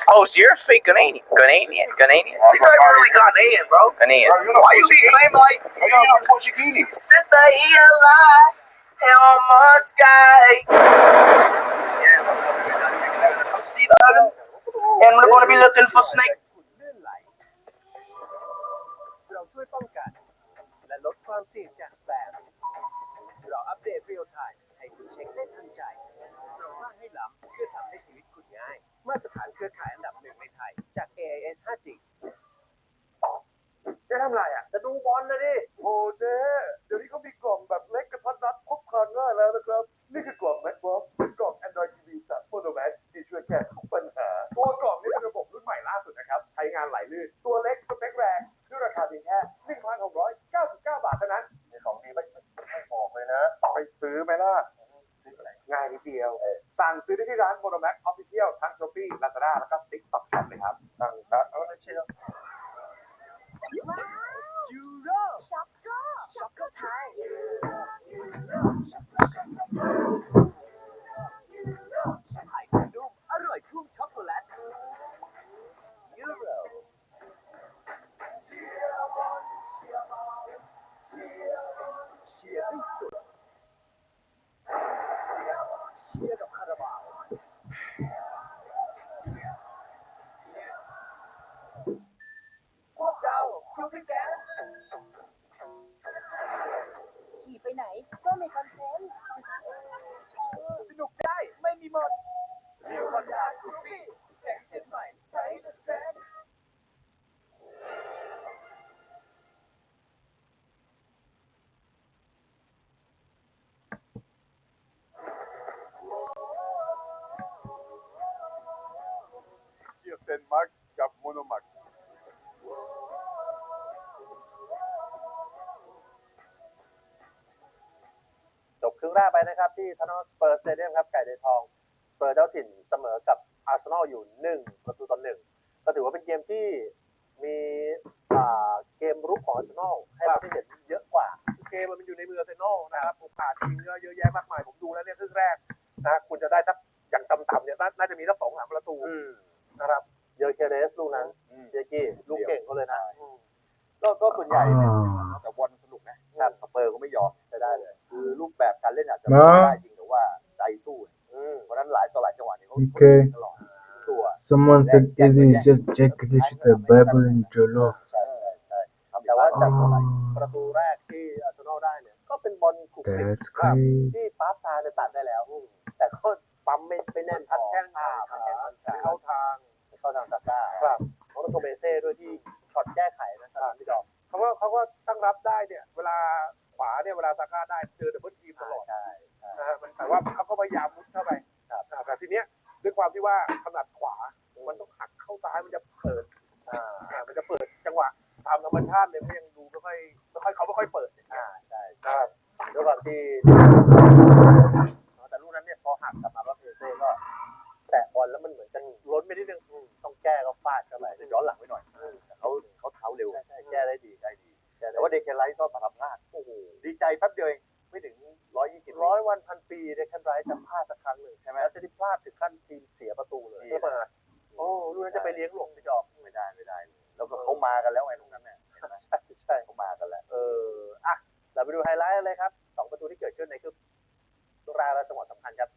Oh, so you're a fake Ghanaian. Ghanaian. You're not really Ghanaian, bro. Ghanaian. Why you be claiming like Portuguese? Sinta here alive on my sky. I'm Steve Irwin, and we're going to be looking for snake. เราช่วยป้องกันและลดความเสี่ยงจากสแปมเราอัปเดตเรียลไทม์ให้คุณเช็คได้ทันใจเราสร้างให้ล้ำเพื่อทำให้ชีวิตคุณง่ายมาตรฐานเครือข่ายอันดับหนึ่งในไทยจาก AIS 5G จะทำไรอ่ะจะดูบอลนะดิโอ้เจ๊เดี๋ยวนี้เขามีกล่องแบบเล็กกระทัดรัดพกพาง่ายแล้วนะครับนี่คือกล่อง MacBook เป็นกล่อง Android TV จาก Photomax ที่ช่วยแก้ทุกปัญหาตัวกล่องนี้เป็นระบบรุ่นใหม่ล่าสุดนะครับใช้งานไหลลื่นตัวเล็กสเปคแรงด้วยราคาเพียงแค่ 1,699 บาทเท่านั้นมีของดีไม่บอกเลยนะไปซื้อไหมล่ะง่ายนิดเดียวสั่งซื้อได้ที่ร้าน Photomax Official ทั้ง Shopee Lazada แล้วก็ TikTok Shop เลยครับสั่งครับเชียวยูโรช็อกโกไทยไข่นุ่มอร่อยชุ่มช็อกโกแลตยูโรเชียร์ให้สุดเชียร์กับคาราบาวพวกเราอยู่ด้วยกันขี่ไปไหนก็มีคอนเทนต์สนุกได้ไม่มีหมดเรียววันดาคูฟี่แข่งเจ็ดใหม่ไทยสแตนเกียร์เซนมาร์กกับโมโนมาร์กจบครึ่งแรกไปนะครับที่ธนสเปอร์สเตเดียมครับไก่ในทองสเปอร์เจ้าถิ่นเสมอกับอาร์เซนอลอยู่1-1ก็ถือว่าเป็นเกมที่มีเกมรุกของอาร์เซนอลให้เราได้เห็นเยอะกว่าเกมมันอยู่ในมืออาร์เซนอลนะครับโอกาสยิงก็เยอะแยะมากมายผมดูแล้วเนี่ยครึ่งแรกนะคุณจะได้สักอย่างต่ำๆเนี่ยน่าจะมีสัก2-3 ประตูนะครับเยอเคเรสลูกนั้นเยกี้ลูกเก่งเขาเลยนะก็ส่วนใหญ่แต่บอลสนุกนะสเปอร์ก็ไม่ยอมใช้ได้เลยคือรูปแบบการเล่นอาจจะไม่ได้จริงแต่ว่าใจสู้เพราะนั้นหลายต่อหลายจังหวะนี้เขาตลอดตัว Someone said Disney is just Jack Grealish with the Bible and Jollof. ใช่แต่ว่าจากประตูแรกที่อาร์เซนอลได้เนี่ยก็เป็นบอลขลุกคลิกที่ป๊าปตาเนี่ยตัดได้แล้วแต่ก็ปั๊มไม่แน่นพัดแข้งเข้าทางซาก้าครับของโตเบเซ่ด้วยที่ช็อตแก้ไขนะครับพี่ดอกเขาก็ตั้งรับได้เนี่ยเวลาขวาเนี่ยเวลาซาก้าได้เจอดับเบิลทีมตลอดนะฮะแต่ว่าเขาก็พยายามมุดเข้าไปแต่ทีเนี้ยด้วยความที่ว่าถนัดขวามันต้องหักเข้าซ้ายมันจะเปิดจังหวะตามธรรมชาติเลยก็ยังดูไม่ค่อยเปิดใช่ครับด้วยความที่แต่ลูกนั้นเนี่ยพอหักกลับมาก็เซ่ก็แตะบอลแล้วมันเหมือนจะล้นไปนิดนึงต้องแก้ก็ฟาดเข้าไปย้อนหลังไว้หน่อยเขาเท้าเร็วแก้ได้ดีแต่ว่าเดคแคนไรท์ก็มาทำพลาดโอ้โหดีใจแป๊บเดียวเองไม่ถึง100วันพันปีเดคแคนไรท์จะพลาดสักครั้งหนึ่งใช่ไหมแล้วจะได้พลาดถึงขั้นทีมเสียประตูเลยโอ้ลูกนั้นจะไปเลี้ยงหลงไม่จอกไม่ได้แล้วก็เขามากันแล้วไงตรงนั้นเนี่ยใช่เขามากันแล้วอ่ะเราไปดูไฮไลท์เลยครับ2 ประตูที่เกิดขึ้นในครึ่งแรกและจังหวะสำคัญครับ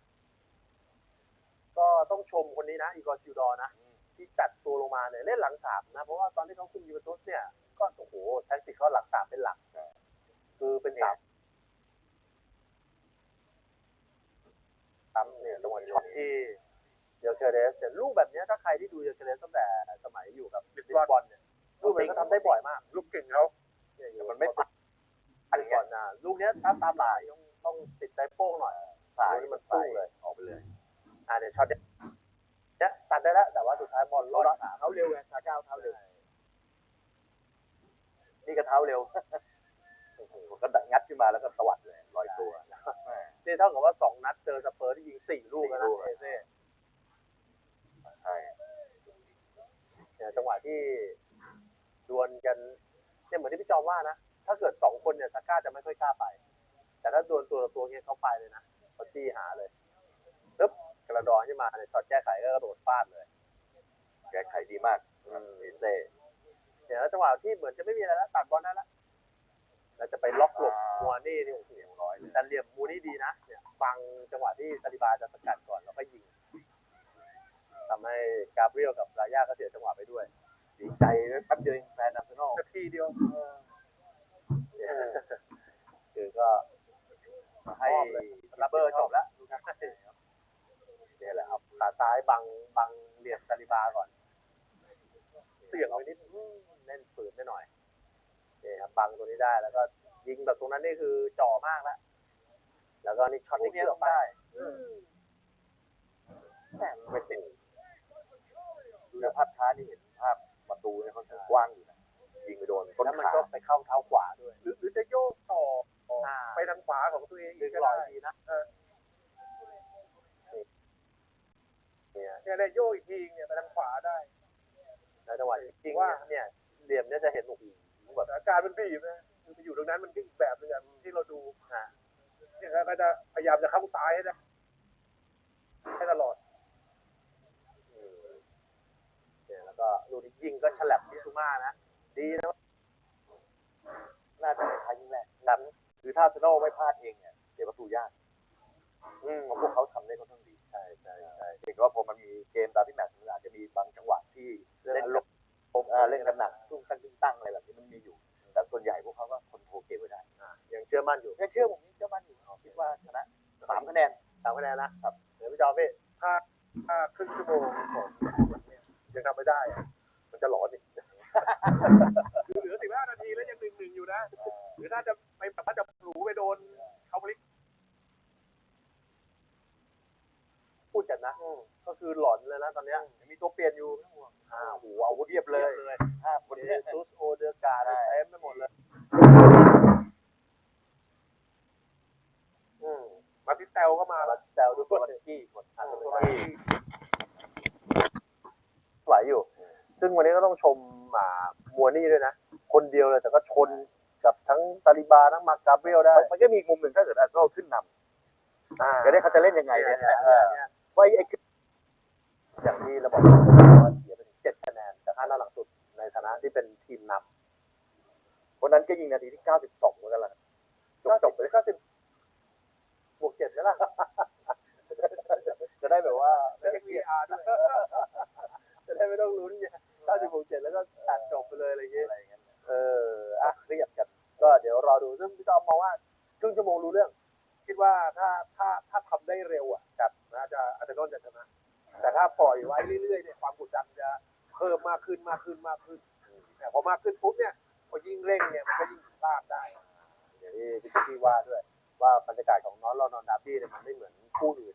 ก็ต้องชมคนนี้นะอีกอร์จิวดอร์นะที่จัดตัวลงมาเนี่ยเล่นหลัง3นะเพราะว่าตอนที่เขาคุมยูเวนตุสเนี่ยก็โอ้โหแทคติกเขาหลัง3เป็นหลักคือเป็น3เนี่ยจังหวะช็อตที่เยอเคเรสลูกแบบนี้ถ้าใครที่ดูเยอเคเรสตั้งแต่สมัยอยู่กับลิสบอนเนี่ยลูกมันก็ทำได้บ่อยมากลูกเก่งเขา ถ้าตามหลักต้องติดใจโป้งหน่อยสายมันสู้เลยออกไปเลยเดี๋ยวช็อตเนี่ยตัดได้แล้วแต่ว่าสุดท้ายบอลลอยเท้าเร็วไงซาก้าเท้าเร็วนี่ก็เท้าเร็วก็งัดขึ้นมาแล้วก็ตวัดเลยลอยตัวนี่เท่ากับว่า2 นัดเจอสเปอร์ที่ยิง4 ลูกแล้วนะเอเซ่ใช่เนี่ยจังหวะที่ดวลกันเนี่ยเหมือนที่พี่จอมว่านะถ้าเกิด2 คนเนี่ยซาก้าจะไม่ค่อยกล้าไปแต่ถ้าดวลตัวต่อตัวเนี่ยเขาไปเลยนะเขาจี้หาเลยปึ๊บกระดอนขึ้นมาเนี่ยช็อตแก้ไขก็กระโดดฟาดเลยแก้ไขดีมากเอเซ่เนี่ยแล้วจังหวะที่เหมือนจะไม่มีอะไรแล้วตัดบอลได้แล้วเราจะไปล็อกหลบมัวนี่โอ้โหร้อยเลยแต่เหลี่ยมมูนี่ดีนะเนี่ยฟังจังหวะที่ซาดิบาจะสกัดก่อนแล้วก็ยิงทำให้กาเบรียลกับลาย่าก็เสียจังหวะไปด้วยดีใจแป๊บเดียวแฟนอาร์เซนอลทีเดียวคือก็ให้รับเบอร์จบแล้วนี่แหละครับขาซ้ายบังเหลี่ยมซาดิบาก่อนเสี่ยงไปนิดเล่นฝืนไปหน่อยนี่ครับบังตัวนี้ได้แล้วก็ยิงแบบตรงนั้นนี่คือจ่อมากแล้วก็นี่ช็อตนี้เชื่อได้แต่ไม่ติดดูในภาพช้านี่เห็นภาพประตูเนี่ยค่อนข้างกว้างอยู่นะยิงไปโดนต้นขาแล้วมันก็ไปเข้าเท้าขวาด้วยหรือจะโยกต่อไปทางขวาของตัวเองก็ได้ดีนะเนี่ยได้โยกอีกทีเนี่ยไปทางขวาได้แล้วจังหวะจริงว่าเนี่ยเหลี่ยมเนี่ยจะเห็นโอ้โหแบบอาการมันบีบนะคือไปอยู่ตรงนั้นมันก็อีกแบบนึงที่เราดูเนี่ยก็จะพยายามจะเข้าซ้ายให้ตลอดเนี่ยแล้วก็ลูกนี้ยิงก็ฉลับมิซูม่านะดีนะน่าจะเป็นทางยิงแหละนั้นคือถ้าเซโน่ไม่พลาดเองเนี่ยเสียประตูยากเพราะพวกเขาทำได้ค่อนข้างดีใช่เห็นว่าพอมันมีเกมตามที่แมตช์มันอาจจะมีบางจังหวะที่เล่นเล่นกันหนักตุ้งตั้งอะไรแบบนี้มันมีอยู่แต่ส่วนใหญ่พวกเขาก็คอนโทรลเกมไว้ได้ยังเชื่อมั่นอยู่ยังเชื่อผมเชื่อมั่นอยู่คิดว่าชนะ3 คะแนนนะครับเดี๋ยวพี่จอมพี่ถ้าครึ่งชั่วโมงของยังทำไม่ได้มันจะหลอนอีกคือเหลือ15 นาทีแล้วยัง1-1อยู่นะหรือถ้าจะหลูไปโดนเขาพลิกพูดกันนะก็คือหลอนเลยนะตอนนี้มีตัวเปลี่ยนอยู่ไม่ต้องห่วงโอ้โหอาวุธเรียบเลยคนนี้ซูสโอเดอร์การ์เต็มไปหมดเลยมาติเตลก็มาแล้วเตลดูตัวที่หมดไหวอยู่ซึ่งวันนี้ก็ต้องชมมัวนี่ด้วยนะคนเดียวเลยแต่ก็ชนกับทั้งซาลิบาทั้งมาร์กาเบรียลได้มันก็มีมุมหนึ่งถ้าเกิดอาร์เซนอลขึ้นนำจะได้เขาจะเล่นยังไงเนี่ยว่าไอ้อย่างที่เราบอกว่าเสียไปถึง7 คะแนนจาก5 นัดหลังสุดในฐานะที่เป็นทีมนำคนนั้นก็ยิงนาทีที่92เหมือนกันแหละจบไป90 บวก 7แล้วล่ะจะได้แบบว่าไม่ได้ VR ด้วยจะได้ไม่ต้องลุ้นไง90 บวก 7แล้วก็ตัดจบไปเลยอะไรอย่างเงี้ยเครียดกันก็เดี๋ยวรอดูซึ่งพี่จอมมองว่าครึ่งชั่วโมงรู้เรื่องคิดว่าถ้าทำได้เร็วจัดน่าจะอาร์เซนอลจะชนะแต่ถ้าปล่อยไว้เรื่อยๆเนี่ยความกดดันจะเพิ่มมากขึ้นแต่พอมากขึ้นปุ๊บเนี่ยพอยิ่งเร่งเนี่ยมันก็ยิ่งพลาดได้อย่างที่พี่ว่าด้วยว่าบรรยากาศของลอนดอนดาร์บี้เนี่ยมันไม่เหมือนคู่อื่น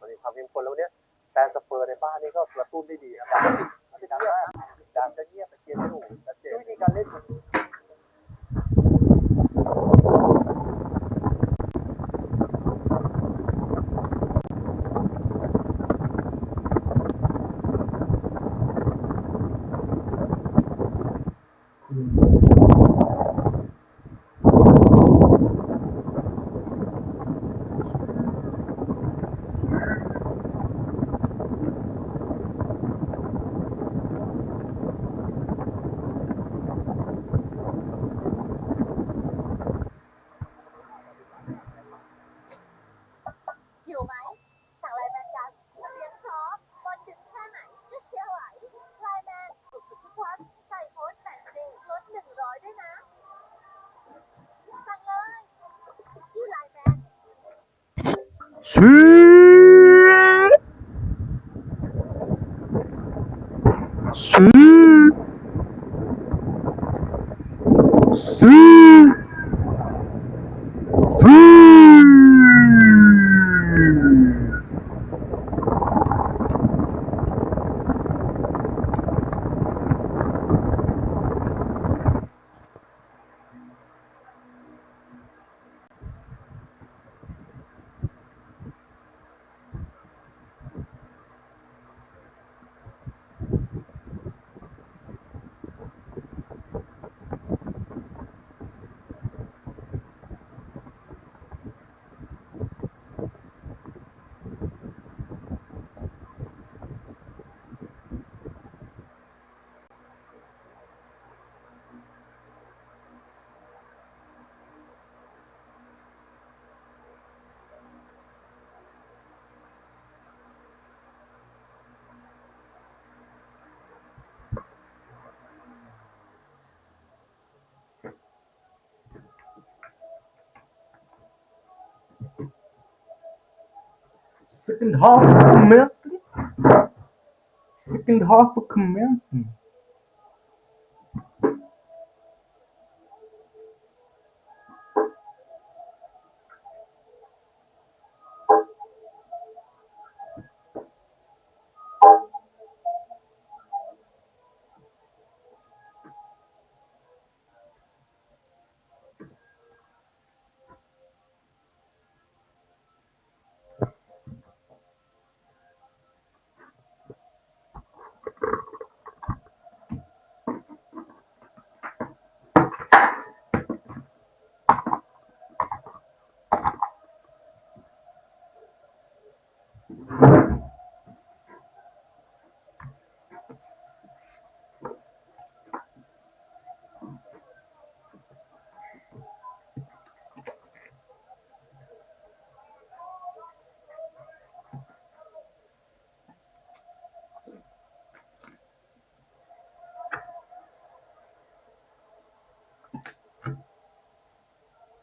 มันมีความเข้มข้นแล้วเนี่ยแฟนสเปอร์ในบ้านนี่ก็กระตุ้นได้ดีครับมันจะเงียบการจะเงียบแต่เกมไม่ถูกชัดเจนวิธีการเล่นซื้อ Second half commencing. Second half commencing.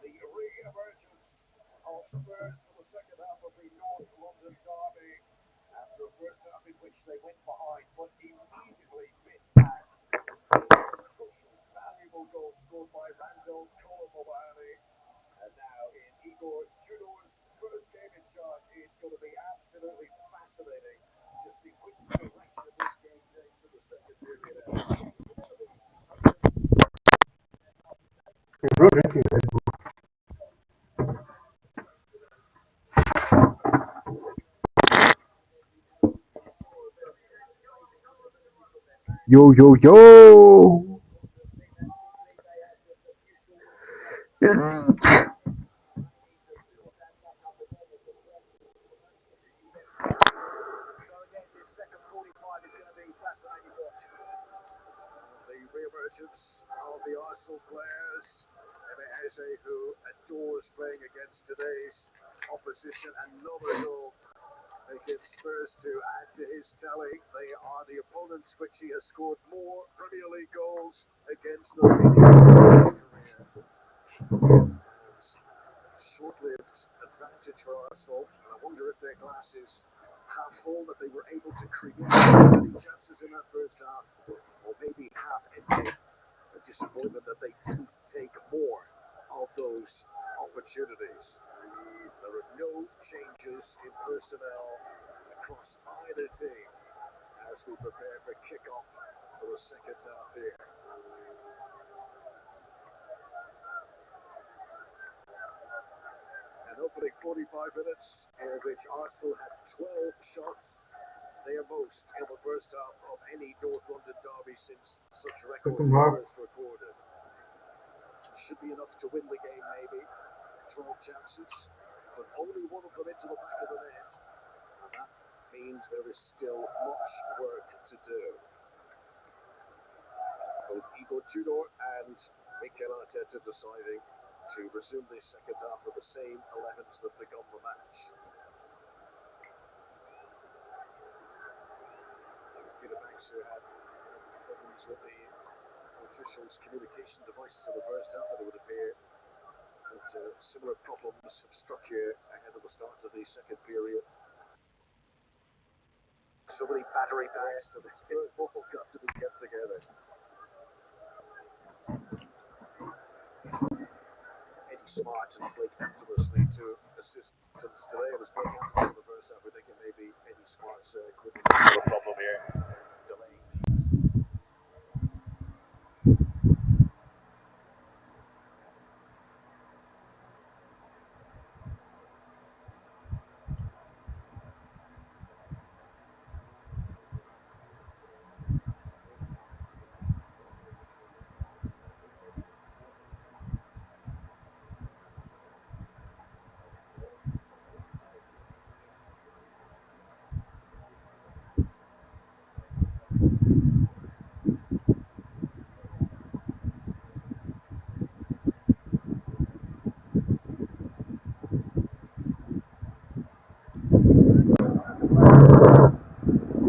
The re-emergence of Spurs for the second half of the North London derby after a first half in which they went behind but immediately bit back. Crucial, valuable goal scored by Randall Kolo. And now in Igor Tudor's first game in charge, it's going to be absolutely fascinating to see which direction this game takes in the second period. Yo, yo, yo! So again, this second 45 is going to be fascinating watch. The re-emergence of the Arsenal players. Eze, who adores playing against today's opposition, another goal against Spurs to add to his tally. They are the opponents which he has scored more Premier League goals against them in his career. Short-lived advantage for Arsenal. I wonder if their glass is half full, that they were able to create many chances in that first half, or maybe half empty. A disappointment that they didn't take more of those opportunities. There are no changes in personnel across either team as we prepare for kickoff for the second half here. An opening 45 minutes in which Arsenal had 12 shots, their most in the first half of any North London derby since such records were recorded. Should be enough to win the game, maybe. 12 chances, but only one of them into the back of the net. And that means there is still much work to do. Both Igor Tudor and Mikel Arteta deciding to resume this second half with the same 11s that begun the match. Peter Banks, who had problems with the officials' communication devices in the first half, but it would appear that similar problems have struck here ahead of the start of the second period. So many battery packs, so it's all got to be kept together. Eddie Smart has played infamously to assistance today. It was very absent in the first half. We're thinking maybe Eddie Smart's equipment is a problem here, delaying things.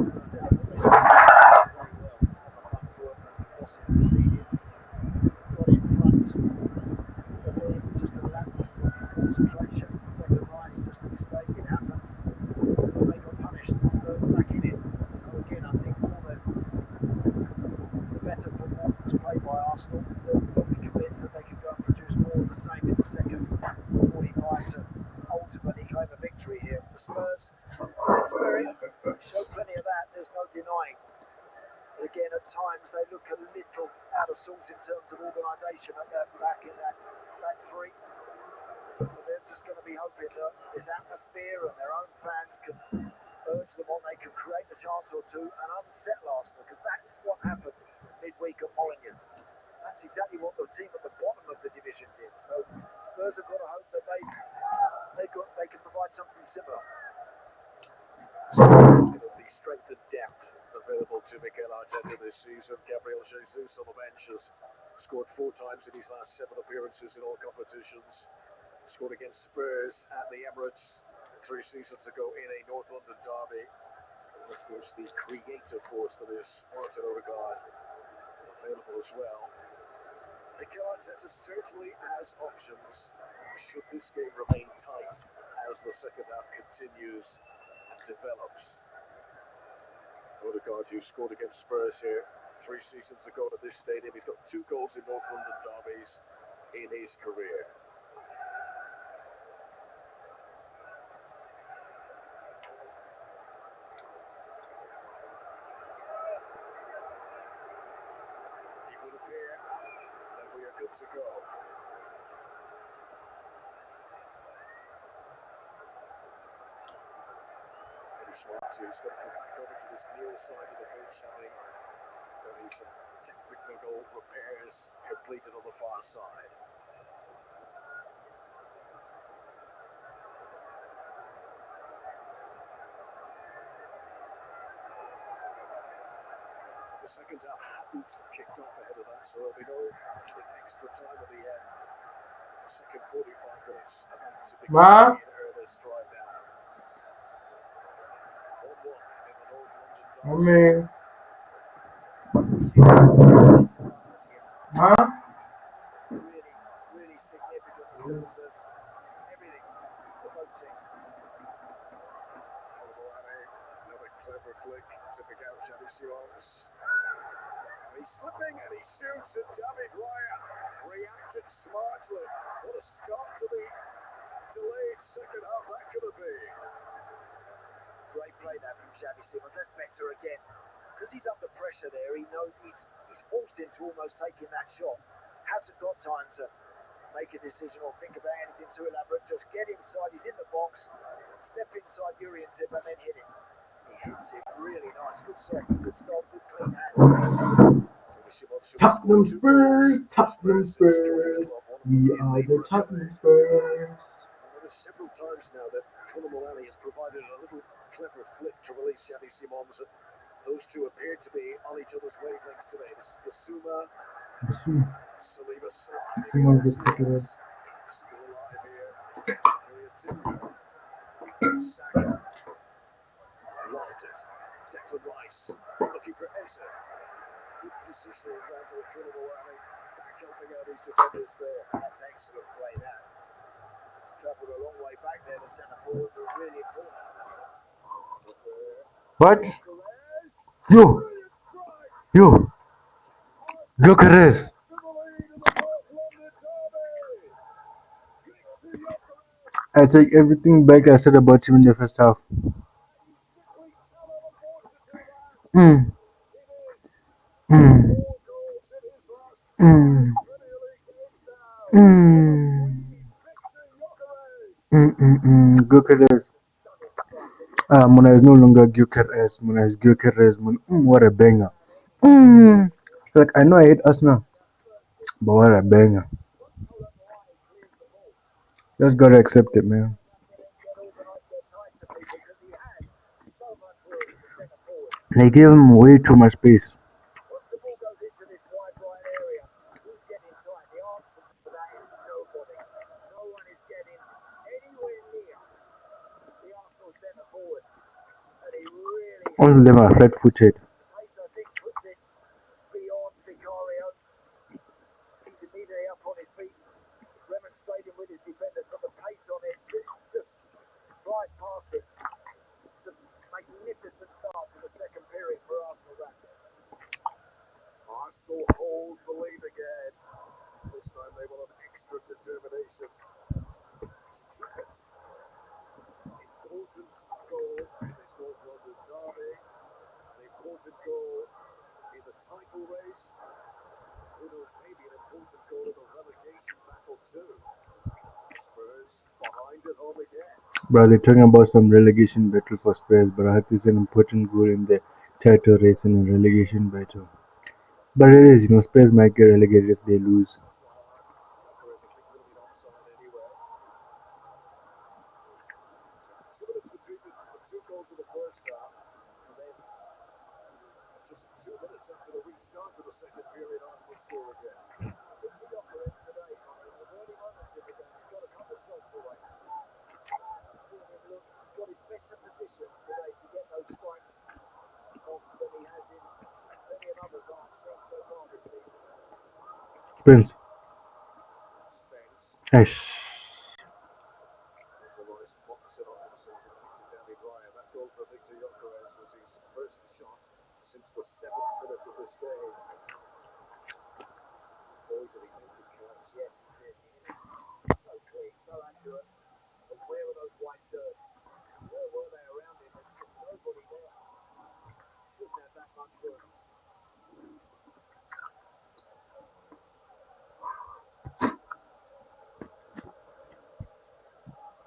As I said, I thought they started very well on the front foot, crossing the seniors, got in front, but then just relentless concentration, left and right. twice, just a mistake, it happens. They got punished, and Spurs back in it. So again, I think all the better football was played by Arsenal. They'll be convinced that they can go and produce more of the same in the second 45 to ultimately claim a victory here. The Spurs, their spirit, show plenty of that, there's no denying. But again, at times they look a little out of sorts in terms of organisation at their back in that three. But they're just going to be hoping that this atmosphere and their own fans can urge them on, they can create a chance or two and unsettle Arsenal, because that's what happened midweek at Molineux. That's exactly what the team at the bottom of the division did. So Spurs have got to hope that they can provide something similar. Of the strength and depth available to Mikel Arteta this season, Gabriel Jesus on the bench has scored 4 times in his last 7 appearances in all competitions. Scored against Spurs at the Emirates 3 seasons ago in a North London derby. And of course, the creative force that is Martin Odegaard available as well. Mikel Arteta certainly has options should this game remain tight as the second half continues and develops. Odegaard, who scored against Spurs here 3 seasons ago at this stadium, he's got 2 goals in North London derbies in his career. It would appear that we are good to go. He's got to come back over to this near side of the pitch, having only some technical repairs completed on the far side. The second half hadn't kicked off ahead of that, so there'll be no extra time at the end. The second 45 minutes about to begin in earnest right now. 1-1 in the North London derby. Really significant in terms of everything for both teams. Another clever flick to Miguel Xavi Simons. He's slipping and he shoots, and David Raya reacted smartly. What a start to the delayed second half that could have been. Great play that from Xavi Simons. That's better again. Because he's under pressure there, he knows he's forced into almost taking that shot. Hasn't got time to make a decision or think about anything too elaborate. Just get inside, he's in the box, step inside Jurriën Timber and then hit it. He hits it really nice. Good stop, good clean hands. Tottenham Spurs, Tottenham Spurs, we are the Tottenham Spurs. Several times now that Conor Mullally has provided a little clever flick to release Xavi Simons. Those two appear to be on each other's wavelengths today. Bissouma, Saliba Simon's the ticket. still alive here. Jurriën Timber, Saka, lofted. Declan Rice looking for Eze. Good positioning down to Conor Mullally. Back helping out his defenders there. That's excellent play that. He's travelled a long way back there, the centre forward, but really important. What? Yo, Gyökeres. I take everything back I said about him in the first half. Mm. Mm. Mm. Mm. Gyökeres. Muna is no longer Gyökeres. Muna is Gyökeres. What a banger. Like, I know I hate Arsenal, but what a banger. Just gotta accept it, man. They gave him way too much space. Once the ball goes into this wide right area, who's getting tight? The answer to that is nobody. No one is getting anywhere near the Arsenal centre forward. And he really All of them are flat footed. pace, I think, puts it beyond Vicario. He's immediately up on his feet, remonstrating with his defenders, but the pace on it just flies past it. It's a magnificent start to the second period for Arsenal. That Arsenal hold the lead again. This time they will have extra determination. Trippers. Important goal in this North London derby. An important goal in the title race. Who knows, maybe an important goal in the relegation battle too. Spurs behind at home again. Bro, they're talking about some relegation battle for Spurs, but I hope it's an important goal in the title race and a relegation battle. But it is, Spurs might get relegated if they lose. Gyökeres, I think, would have been offside anyway. 2 minutes between the two goals in the first half, and then just 2 minutes after the restart of the second period, Arsenal score again. Victor Gyökeres today, in the early moments of the game, he's got a couple shots away. Seeing him look, he's got in better position today to get those strikes off than he has in plenty of others that I've seen so far this season. Spence. Spence. Ash. Otherwise, Moxon Hopkinson's and Peter David Ryan. That goal for Victor Gyökeres was his first shot since the 7th minute of this game. Boy, did he make it count. Yes, he did. So clean, so accurate. But where were those white shirts? Where were they around him? There's just nobody there. Shouldn't have that much room.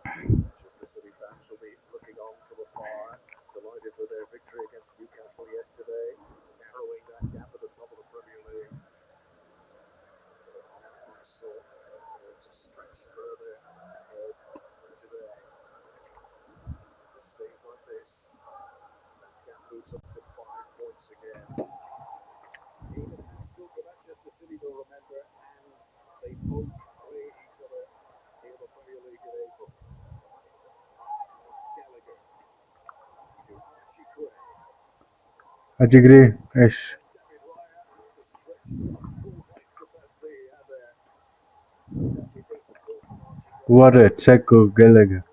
Manchester City fans will be looking on from afar, delighted with their victory against Newcastle yesterday, narrowing that gap at the top of the Premier League. Arsenal to stretch further ahead today. If it stays like this, that gap moves up to 5 points again. Even still for Manchester City, they'll remember, and they both play each other in the Premier League in April. Gallagher to Archie Gray. Ajigre. Ash. David Raya to stretch to the full height capacity he had there. Actually, decent ball from Archie Gray. What a check of Gallagher.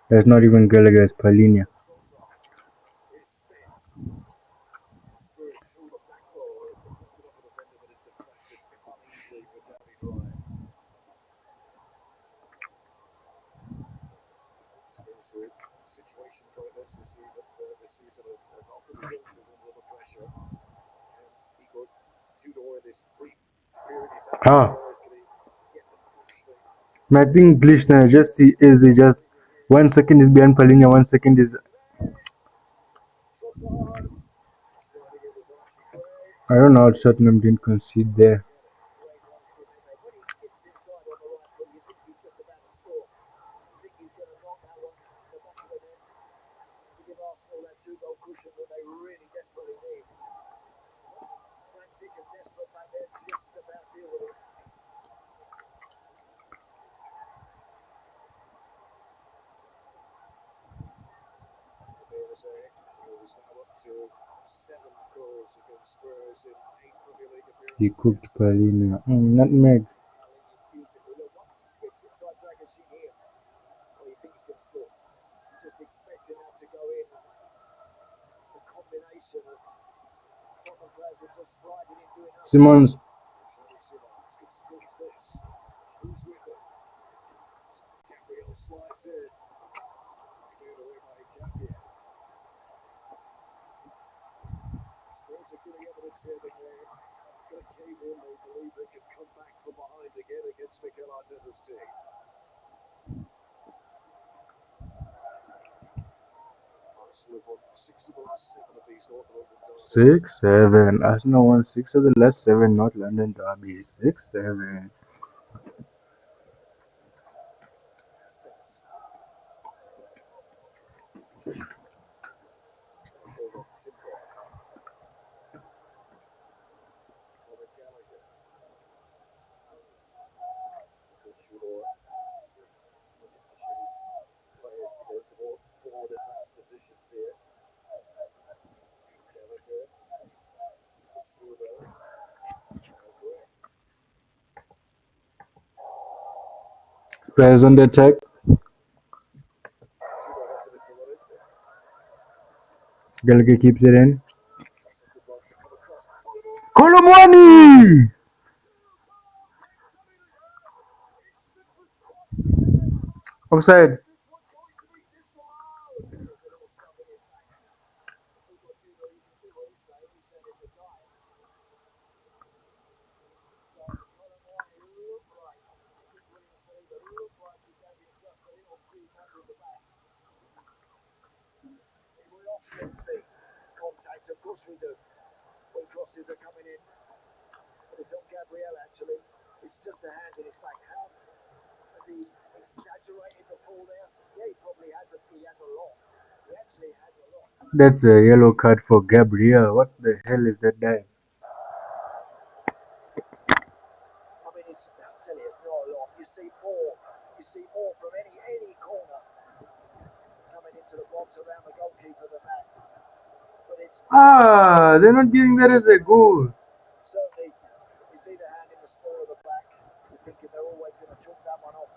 That's not even Gallagher, it's Paulinho. Trossard is Spence. Spurs show the back row to put it up a defender, but it's intercepted uneasily for David Raya. Spurs with situations like this season have often been under pressure. And Igor Tudor, this brief period he's had, Ah, can he get them functioning? my thing glitched now. Just see is it just 1 second is behind Paulinho, 1 second is Trossard sliding in was Archie Gray. I don't know how Tottenham didn't concede there. Great run from Eze. When he skips inside on the right foot, you think he's just about to score. You think he's going to knock that one in the back of the net to give Arsenal that 2-goal cushion that they really desperately need. Frantic and desperate back there, just about deal with it. He was now up to 7 goals against Spurs in 8 Premier League He appearances cooked against them. Paulinho. Nutmeg. Paulinho beautifully. Look, once he skips inside Dragusin here, well, you think he's going to score. You're just expecting that to go in. It's a combination of Tottenham players who are just sliding in, doing nothing. Simmons. Xavi Simons, good spot this. Who's with him? Gabriel slides in. Cleared away by Gabriel. Spurs are giving evidence here that they're going to cave in. They believe they can come back from behind again against Mikel Arteta's team. Arsenal have won 6 of the last 7 of these North London derbies. 6-7. Arsenal won 6 of the last 7 North London derbies. 6-7. Spence. Hold on, Timber. Conor Gallagher. Good Tudor. Pushing his players to go to more forward advanced positions here. Gallagher. Silva. Gray. Spurs on the attack. Gallagher keeps it in. Trusting the ball to come across. Kolomwani! Offside. We often see contact, of course we do, when crosses are coming in. But it's on Gabriel actually. It's just a hand in his back. How has he exaggerated the fall there? Yeah, he probably hasn't. He has a lot. He actually has a lot. That's a yellow card for Gabriel. What the hell is that dive? I mean, I'll tell you, it's not a lot. You see more. You see more from any corner coming into the box around the goalkeeper than that. But it's They're not giving that as a goal. certainly, you see the hand in the small of the back. You're thinking they're always going to chalk that one off.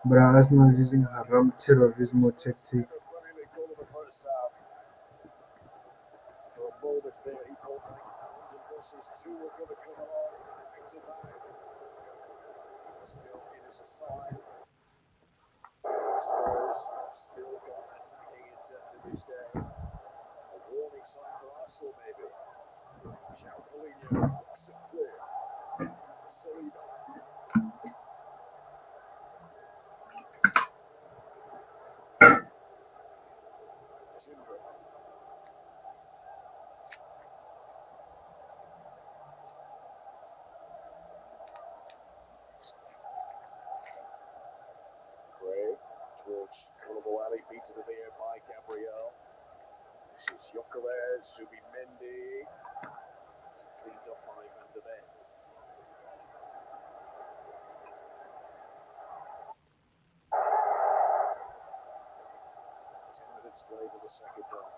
But Arsenal is using haram terrorismo tactics. Running the goal of the first half. For a ball that's there, he thought London Brussels 2 were going to come along. Things are back. Still, it is a sign. Spurs still got attacking intent to this day. A warning sign for Arsenal, maybe. João Paulinho looks it clear. Saliba. Timber. Gray towards Koulibaly, beaten in the air by Gabriel. This is Gyökeres, Zubimendi. Cleaned up by Van de Ven. 10 minutes played in the second half.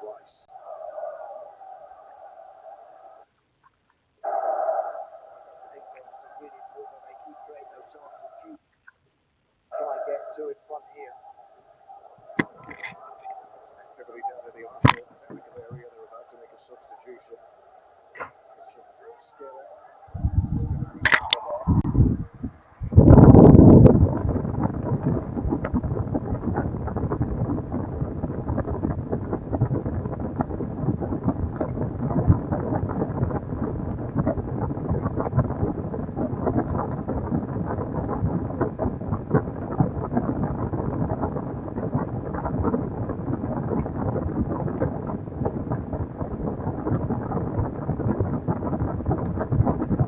Rice. I think it's really important they keep creating those chances, keep try and get two in front here. Activity down in the Arsenal technical area. They're about to make a substitution. Mosquera is going to be come off.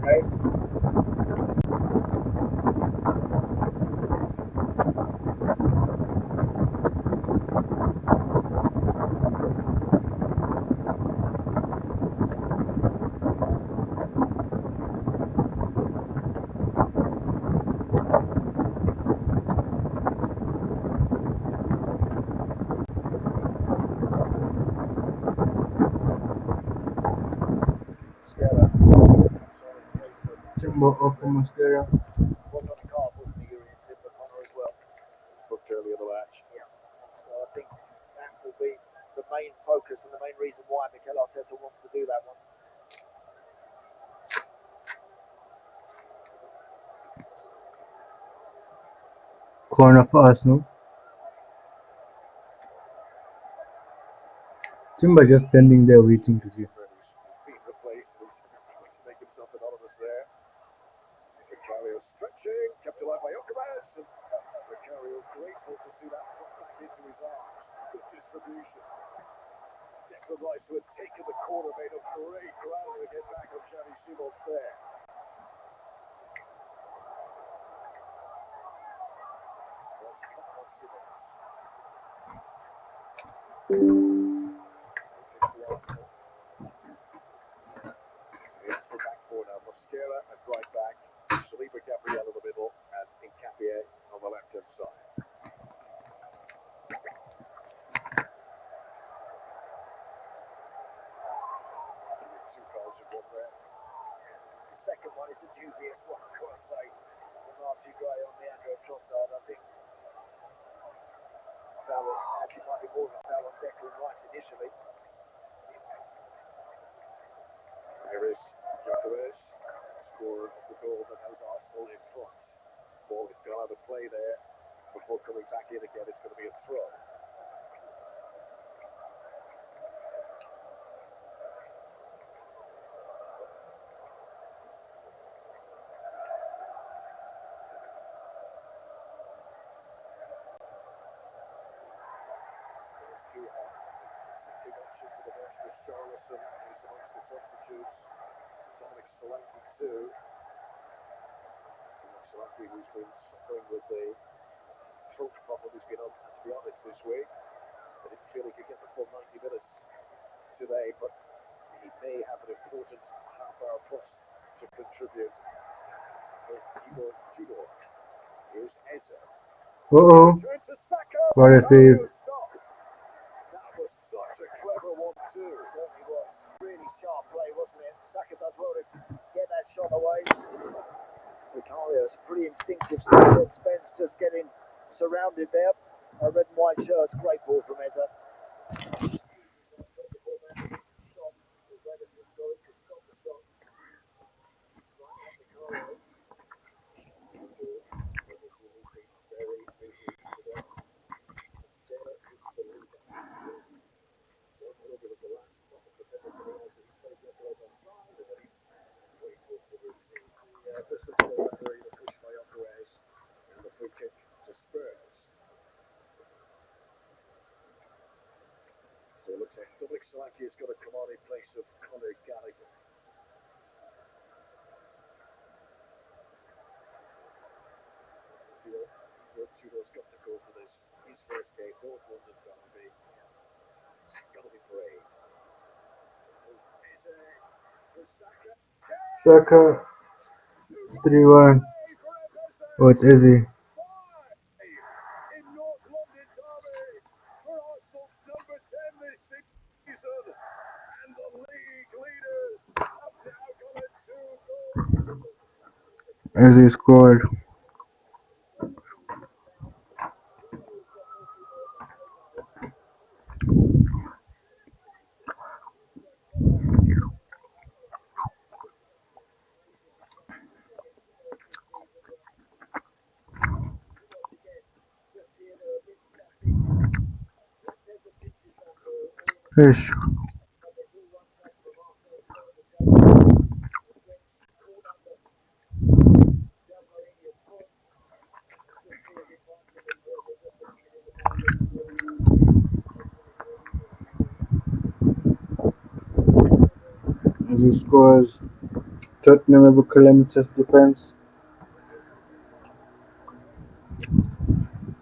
Nice. Mosquera comes on in place of Timber off for Mosquera. Was on a card, wasn't he, Urian Timber Connor as well? booked early in the match. Yeah. So I think that will be the main focus and the main reason why Mikel Arteta wants to do that one. Corner for Arsenal. Timber just standing there waiting to see. Being replaced, he's trying to make himself anonymous there. Vicario stretching, kept alive by Gyökeres, and Vicario grateful to see that drop back into his arms. Good distribution. Declan Rice, who had taken the corner, made a great ground to get back on Xavi Simons there. First cut on Simons. Focus to Arsenal. So it's the back four now. Mosquera at right back. Saliba Gabriel in the middle, and Nkapie on the left-hand side. Second one is a dubious one, I've got to say. Marty Gray on Leandro Trossard, I think. Foul actually might be more of a foul on Declan Rice initially. There is Gyökeres, scorer of the goal that has Arsenal in front. Ball had gone out of play there before coming back in again. It's going to be a throw. It's too hard. Taking option to the bench for Charlison. He's amongst the substitutes. Dominic Solanke too. Dominic Solanke, who's been suffering with the throat problem, has been on antibiotics this week. I didn't feel he could get the full 90 minutes today, but he may have an important half hour plus to contribute. Igor Tudor. Here's Eze. Uh-oh. Turn to Saka. What a save. Stop. That was such a clever one too. Certainly was. Really sharp play, wasn't it? Saka does well to get that shot away. Vicario, it's a pretty instinctive stuff. Spence just getting surrounded there. A red and white shirt. Great ball from Eze. Bristol City referee to push by Gyökeres and the free kick to Spurs. So it looks like Dominic Solanke is going to come on in place of Conor Gallagher. Tudor's got to go for this. His first game, North London derby. It's got to be brave. Saka. It's 3-1. Oh, it's Izzy. In North London derbies for Arsenal's number 10 this season. And the league leaders have now got a 2-goal. Izzy scored. Fish. Izzy scores. Tottenham have a calamitous defense.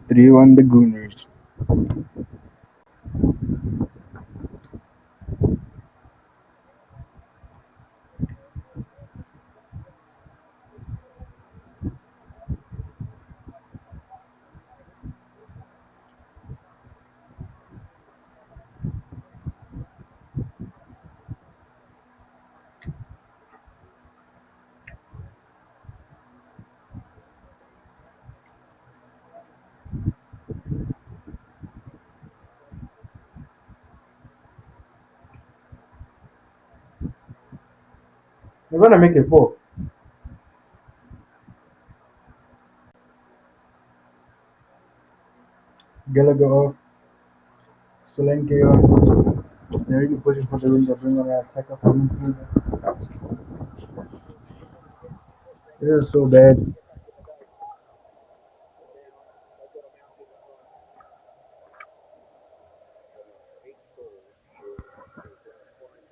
3-1 the Gooners. We're gonna make it 4. Gallagher off. Solanke on. They're really pushing for the win. They're bringing on an attacker from midfielder. This is so bad.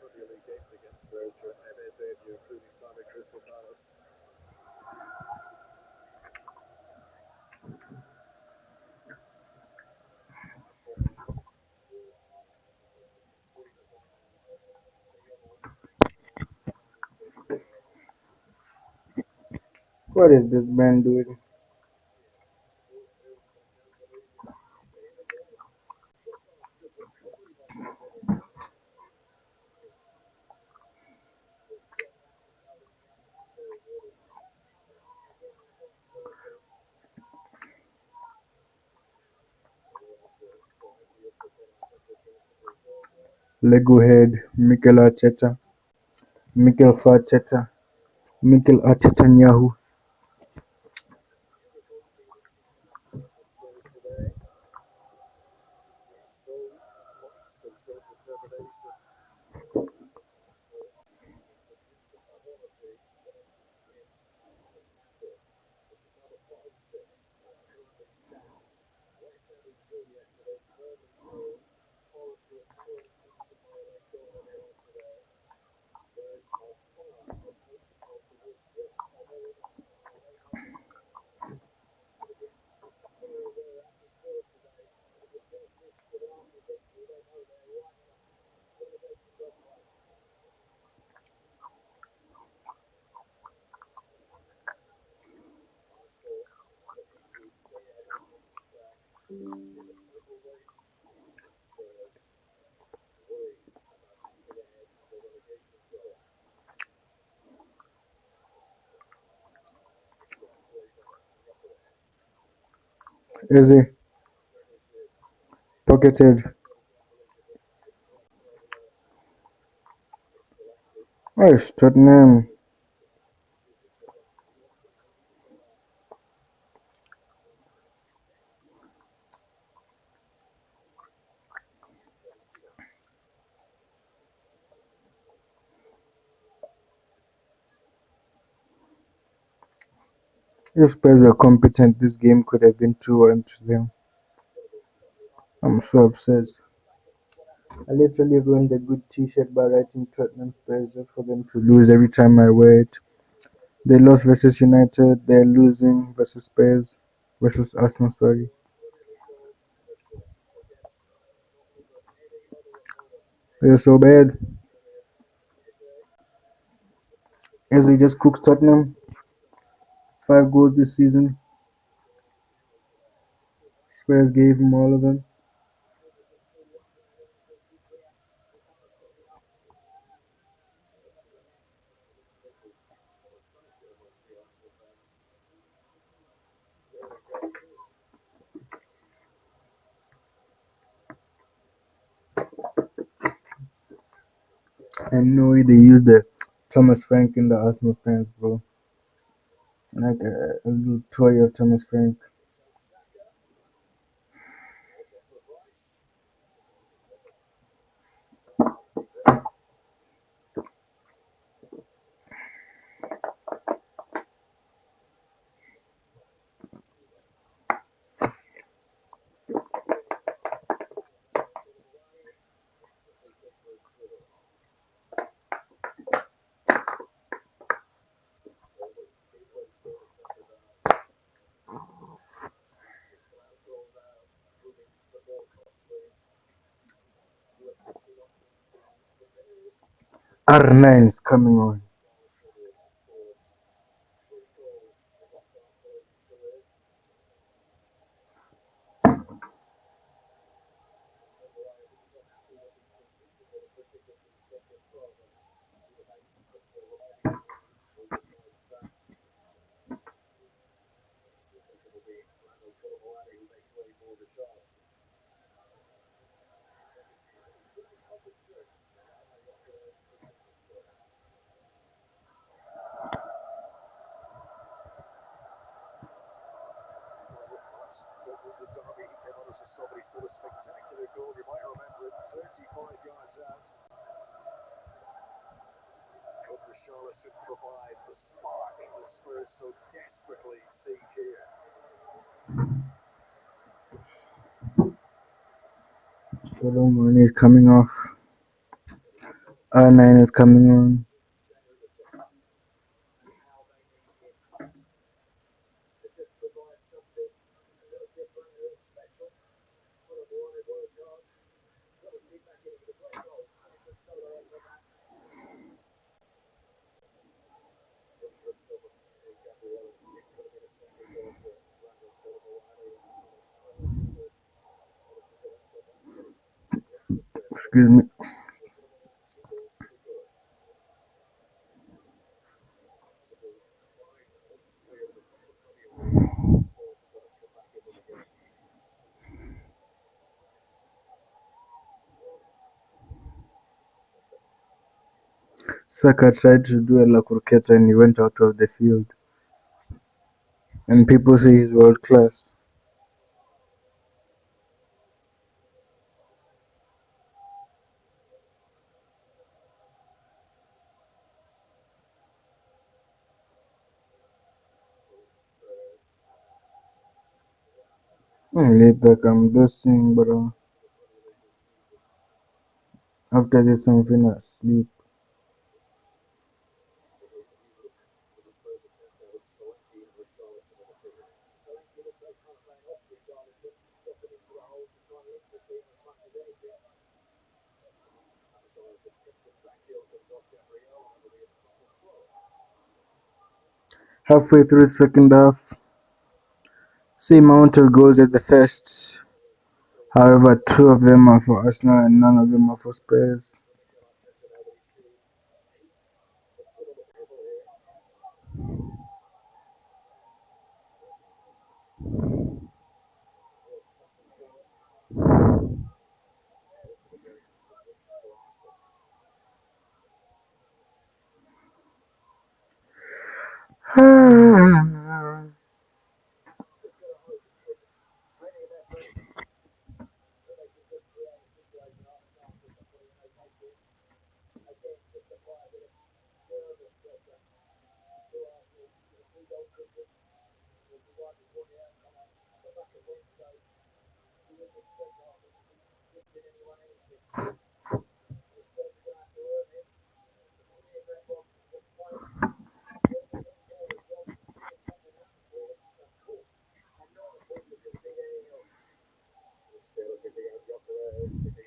Premier League games against Spurs for MSA if you include his time at Crystal Palace. What is this man doing? Lego head, Mikel Arteta, Mikel Farteta, Mikel Arteta Nyahu. Eze, pocketed. Nice, Tottenham. If Spurs were competent, this game could have been 2-1 to them. I'm so upset. I literally ruined a good t-shirt by writing Tottenham Spurs just for them to lose every time I wear it. They lost versus United, they're losing versus Spurs, versus Arsenal, sorry. They're so bad. As we just cooked Tottenham, 5 goals this season. Spurs gave him all of them. And no way they used the Thomas Frank in the Arsenal fans, bro. Like a little toy of Thomas Frank. R9 is coming on. The derby, he came on as a sub, but he scored a spectacular goal. You might remember it, 35 yards out. Could Richarlison provide the spark the Spurs so desperately seek here? Solomon is coming off. R9 is coming on. Excuse me. Saka tried to do a La Croqueta and he went out of the field. And people say he's world class. Later, I'm dosing, bro. After this, I'm finna sleep. Halfway through the second half, same amount of goals as the first. However, two of them are for Arsenal and none of them are for Spurs.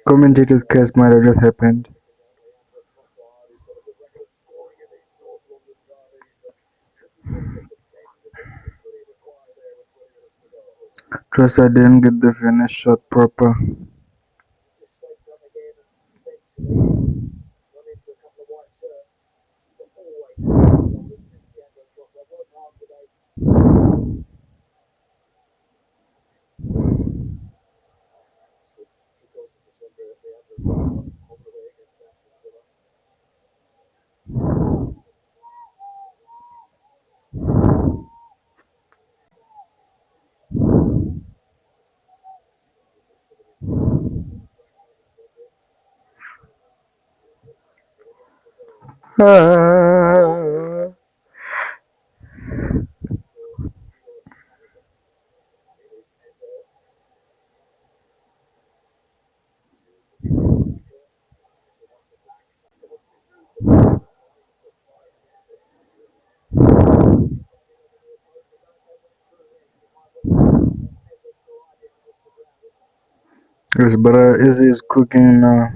Commentators curse might have just happened. Trossard didn't get the finish shot proper. Yes, but Izzy is cooking now.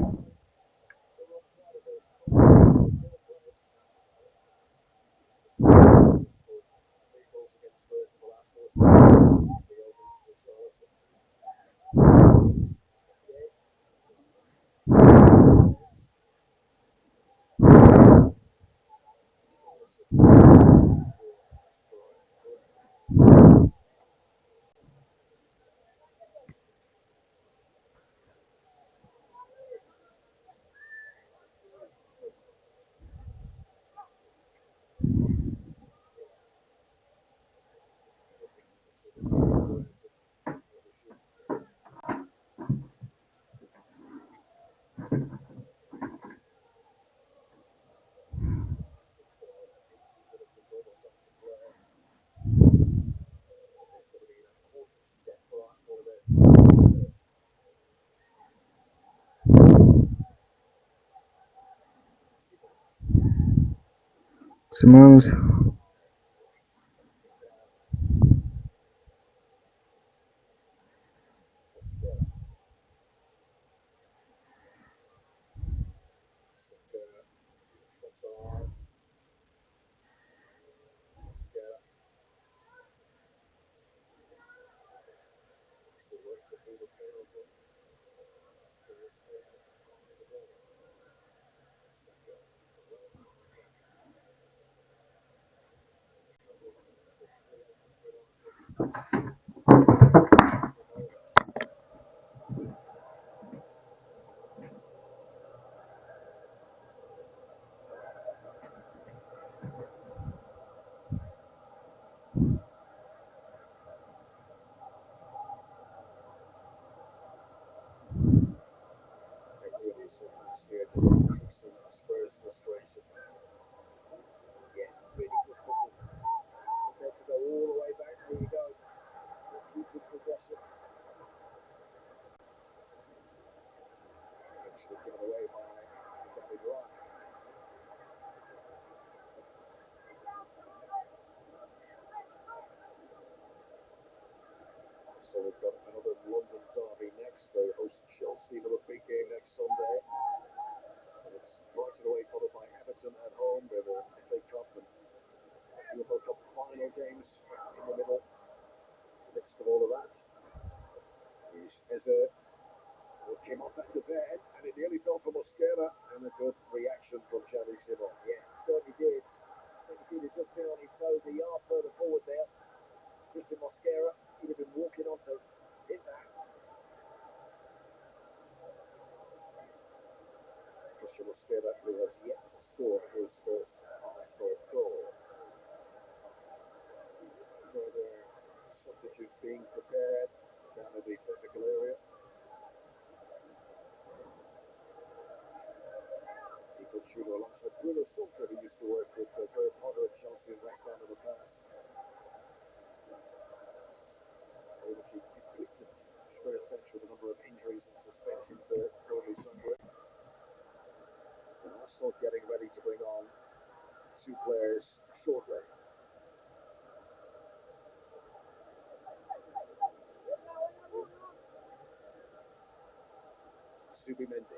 Simmons. So we've got another London derby next. They host Chelsea, another big game next Sunday. And it's Brighton away, followed by Everton at home. They're the FA Cup and UEFA Cup final games in the middle. In the midst of all of that, is Eze, who came off at the bed, and it nearly fell for Mosquera, and a good reaction from Xavi Simon. Yeah, certainly did. I think if he'd have just been on his toes a yard further forward there, Victor Mosquera, he'd have been walking on to hit that. Christian Mosquera, who has yet to score his first Arsenal goal. Further substitutes being prepared down in the technical area. Nico Tudor alongside Bruno Salter, who used to work with Graham Potter at Chelsea and West Ham in the past. Very much a depleted Spurs bench with a number of injuries and suspensions there, broadly somewhere. And Arsenal getting ready to bring on two players shortly. Subimendi.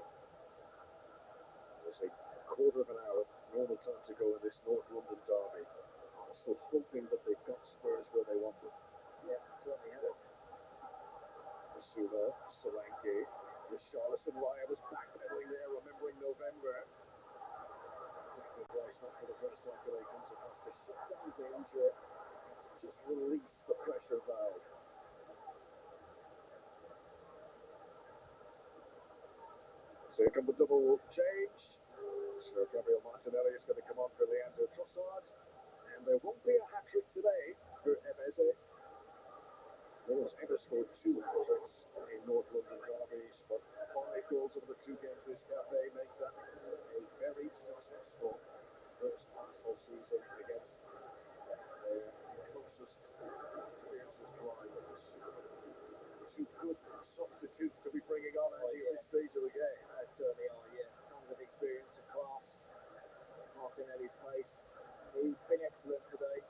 There's a quarter of an hour normal time to go in this North London derby. Arsenal hoping that they've got Spurs where they want them. Yeah, certainly have. Basuma, Solanke, Richarlison, Raya was backpedaling there, remembering November. Declan Rice, not for the first time today, comes across to shut down danger and to just release the pressure valve. Second double change. Sir Gabriel Martinelli is going to come on for Leandro Trossard. And there won't be a hat-trick today for Ebeze. No one's ever scored two hat-tricks in North London derbies, but 5 goals over the 2 games this cafe makes that a very successful first Arsenal season against their closest, fiercest rivals. 2 good substitutes to be bringing on at this stage of the game. They certainly are, yeah. Tons of experience and class. Martinelli's pace. He's been excellent today.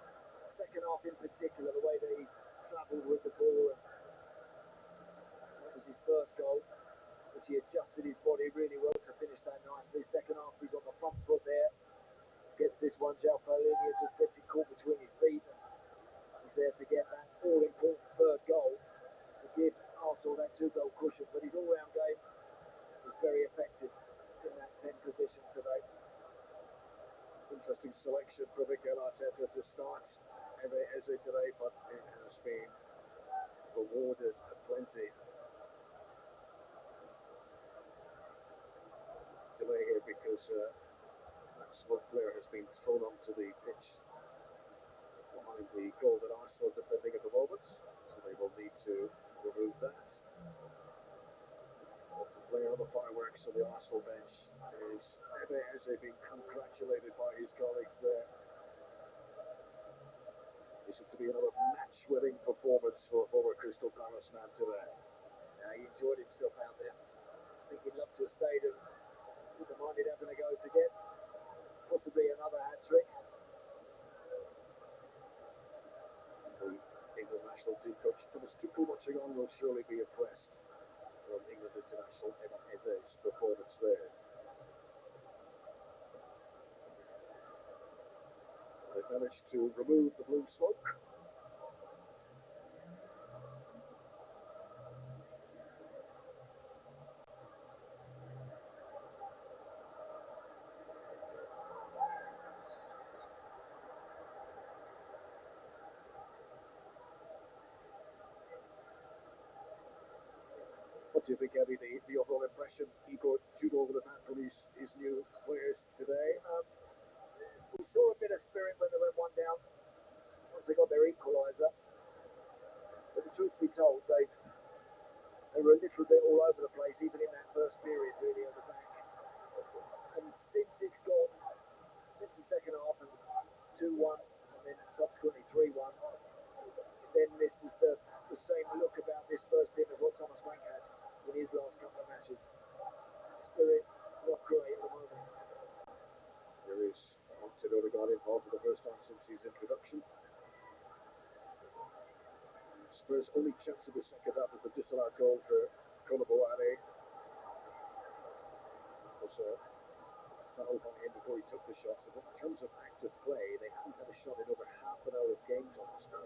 Second half in particular, the way that he travelled with the ball, and that was his first goal, which he adjusted his body really well to finish that nicely. Second half, he's on the front foot there. Gets this one, João Paulinho just gets it caught between his feet. He's there to get that all-important third goal to give Arsenal that 2-goal cushion. But his all-round game was very effective in that 10 position today. Interesting selection for Mikel Arteta to start Eze today, but it has been rewarded plenty. Delay here because one player has been thrown onto the pitch behind the goal that Arsenal are defending at the moment, so they will need to remove that. The player on the fireworks on the Arsenal bench is Eze being congratulated by his colleagues there. This is to be another match-winning performance for former Crystal Palace man today. He enjoyed himself out there. I think he'd love to have stayed and wouldn't have minded having a go to get possibly another hat-trick. The England national team coach Thomas Tuchel watching on will surely be impressed from England international Eze's performance there. They've managed to remove the blue smoke. What do you think, Eddie, the overall impression Igor Tudor would have had from his new players today? We saw a bit of spirit when they went 1 down, once they got their equaliser. But the truth be told, they were a little bit all over the place, even in that first period, really, at the back. And since it's gone, since the second half, and 2-1, and then subsequently 3-1, then this is the same look about this first team as what Thomas Frank had in his last couple of matches. Spirit not great at the moment. There is Martin Odegaard involved for the first time since his introduction. Spurs Spurs' only chance in the second half was the disallowed goal for Koulibaly. Was foul by him before he took the shot. So in terms of active play, they haven't had a shot in over half an hour of game time spent.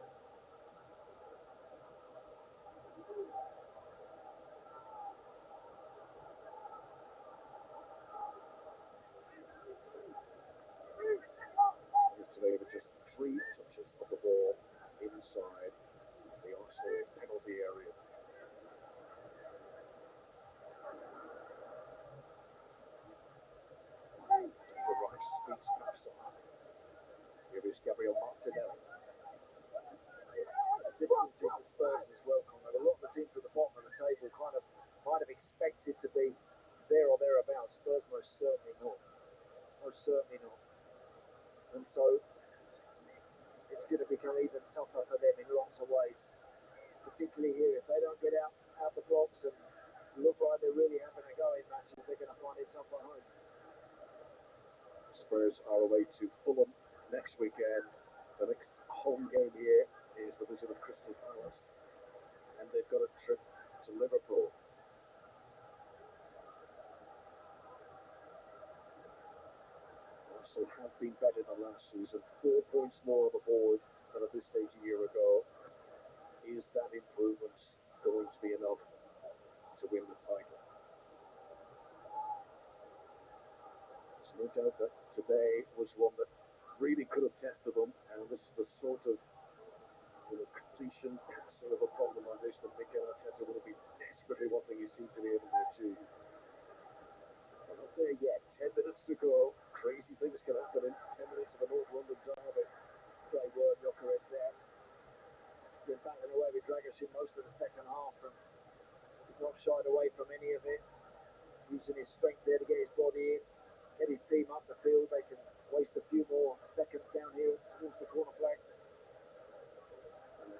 Today with just 3 touches of the ball inside the Arsenal penalty area. Rice speeds past on. Here is Gabriel Martinelli. Difficulty for Spurs as well, Conrad. A lot of the teams at the bottom of the table might have expected to be there or thereabouts. Spurs most certainly not. Most certainly not. And so it's going to become even tougher for them in lots of ways. Particularly here, if they don't get out the blocks and look like they're really having a go in matches, they're going to find it tough at home. Spurs are away to Fulham next weekend. The next home game here is the visit of Crystal Palace, and they've got a trip to Liverpool. Arsenal have been better than last season, 4 points more on the board than at this stage a year ago. Is that improvement going to be enough to win the title? There's no doubt that today was one that really could have tested them, and this is the sort of completion passing of a problem like this that Mikel Arteta would have been desperately wanting his team to be able to achieve. We're not there yet. 10 minutes to go. Crazy things can happen in 10 minutes of a North London derby. Great word, Gyökeres there. Been battling away with Dragic most of the second half and not shied away from any of it. Using his strength there to get his body in, get his team up the field. They can waste a few more seconds down here towards the corner flag.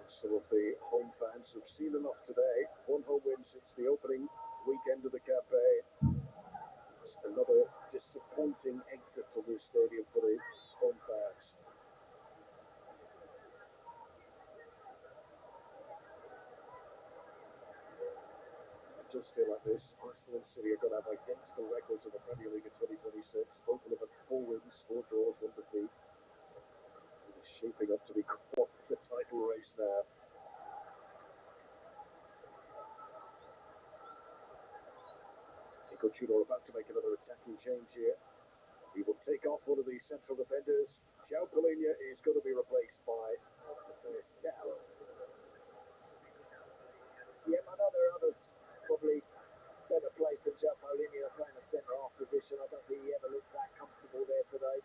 Some of the home fans have seen enough today. 1 home win since the opening weekend of the campaign. It's another disappointing exit from this stadium for the home fans. It does feel like this. Arsenal and City are going to have identical records in the Premier League in 2026. Both of them at 4 wins, 4 draws, 1 defeat. It is shaping up to be quite the title race now. Coutinho about to make another attacking change here. He will take off one of these central defenders. João Palhinha is going to be replaced by Matheus Tel. Yeah, I know there are others probably better placed than João Palhinha playing a centre-half position. I don't think he ever looked that comfortable there today.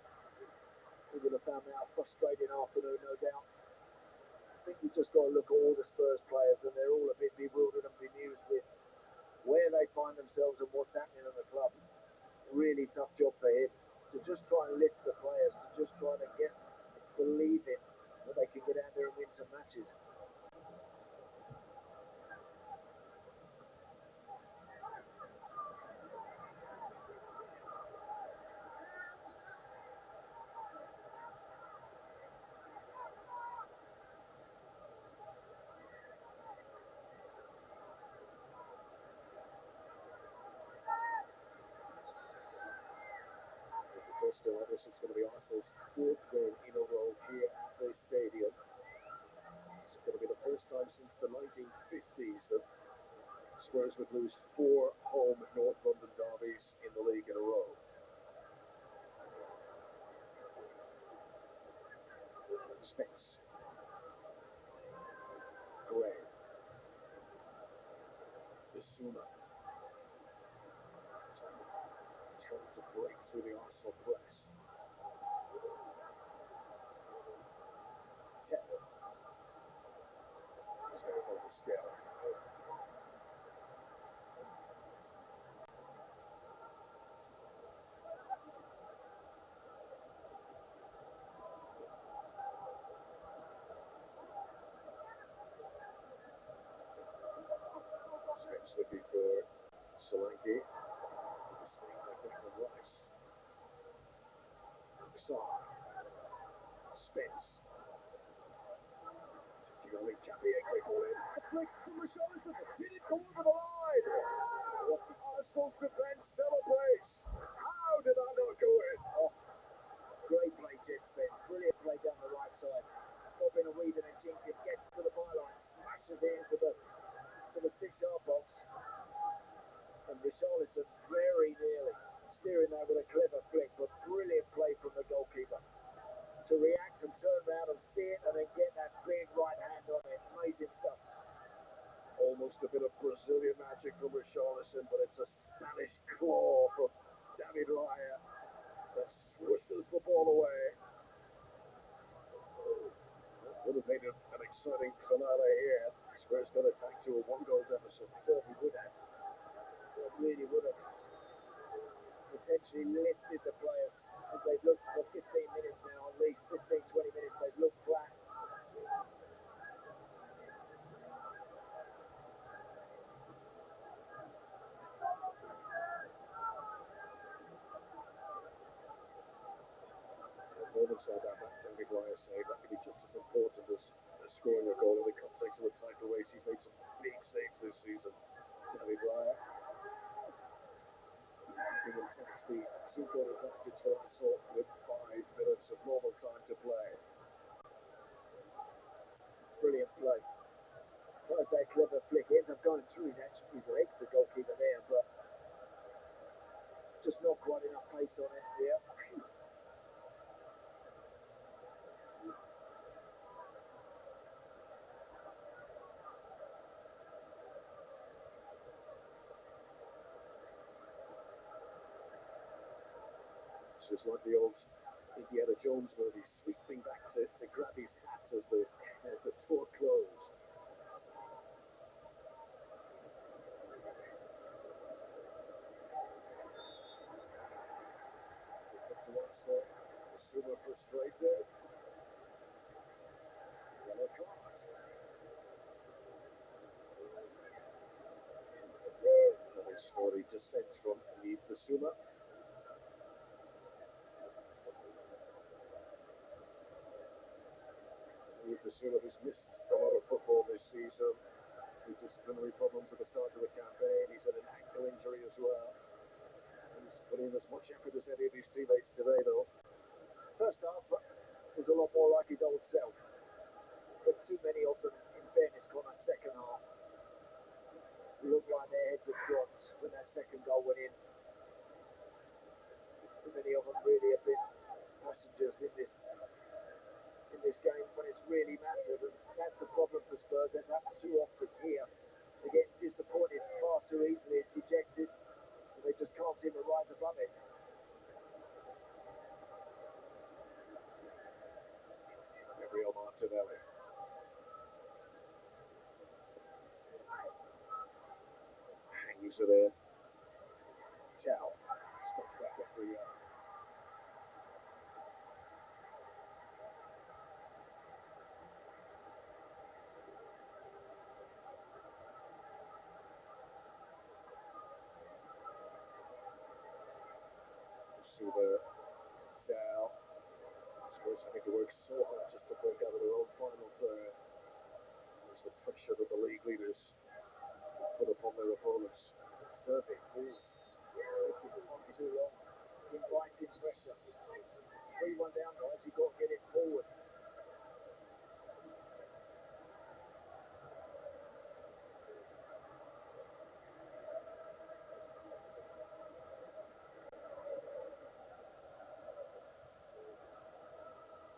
He would have found that a frustrating afternoon, no doubt. I think you've just got to look at all the Spurs players, and they're all a bit bewildered and bemused with where they find themselves and what's happening in the club. Really tough job for him to just try and lift the players, to just try to get believing that they can get out there and win some matches. Still, this is going to be Arsenal's 4th win in a row here at the stadium. It's going to be the first time since the 1950s that Spurs would lose 4 home North London derbies in the league in a row. Spence. Gray. Bissouma. Trying to break through the Arsenal press. Tel. It's very well scale. Spence looking for Solanke. Staying like Declan Rice. Sarr. Spence. Taking only Chappie ball in. flick from Richarlison. Did it go over the line? What does Arsenal's defence celebrate? How did I not go in? Oh, great play, Jets Ben. Brilliant play down the right side. Bobbing a weave and then Jenkins gets to the byline, smashes it into the 6-yard box. And Richarlison very nearly steering that with a clever flick, but brilliant play from the goalkeeper to react and turn around and see it and then get that big right hand on it. Amazing stuff. Almost a bit of Brazilian magic from Richarlison, but it's a Spanish claw from David Raya that swishes the ball away. That would have made it an exciting finale here. Spurs got it back to a 1-goal deficit. Certainly would have. It really would have potentially lifted the players. As they've looked for 15 minutes now, at least 15, 20 minutes, they've looked flat. Moments like that David Raya save, that can be just as important as scoring a goal in the context of a title race. He's made some big saves this season. David Raya. Bring takes the 2-goal advantage for Arsenal with 5 minutes of normal time to play. Brilliant play. Tries that clever flick. Ends up going through his legs, the goalkeeper there, but just not quite enough pace on it. Yeah. It's just like the old Indiana Jones movie, sweeping back to grab his hat as the door closed. Super frustrated. Yellow card. And it's for the descent from Yves Bissouma. Yves Bissouma, who's missed a lot of football this season with disciplinary problems at the start of the campaign. He's had an ankle injury as well. He's put in as much effort as any of his teammates today, though. First half was a lot more like his old self. But too many of them, in fairness, got a second half. Looked like their heads had dropped when that second goal went in. Too many of them really have been passengers in this game when it's really mattered, and that's the problem for Spurs. That's happened too often here. They get disappointed far too easily and dejected, and they just can't seem to rise above it. Gabriel Martinelli. Hangs it in. Chow. Stopped back every Super Chow. Spurs having to work so hard just to break out of their own final third. It's a pressure that the league leaders put upon their opponents. Serving is taking on too long, inviting pressure. 3-1 down, guys. You've got to get it forward.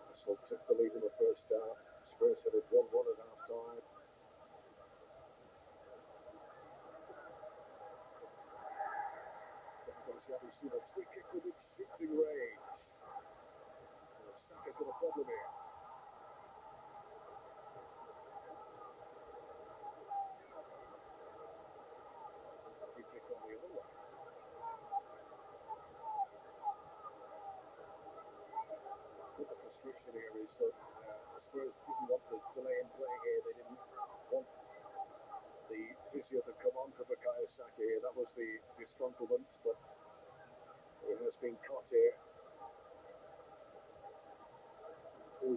Arsenal took the lead in the first half. Spurs had it 1-1 at half time. Yabushima's free kick within shooting range. Saka's got a problem here. Free kick on the other way. But the frustration here is that Spurs didn't want the delay in play here. They didn't want the physio to come on for Bukayo Saka here. That was the disgruntlement, but it has been caught here. He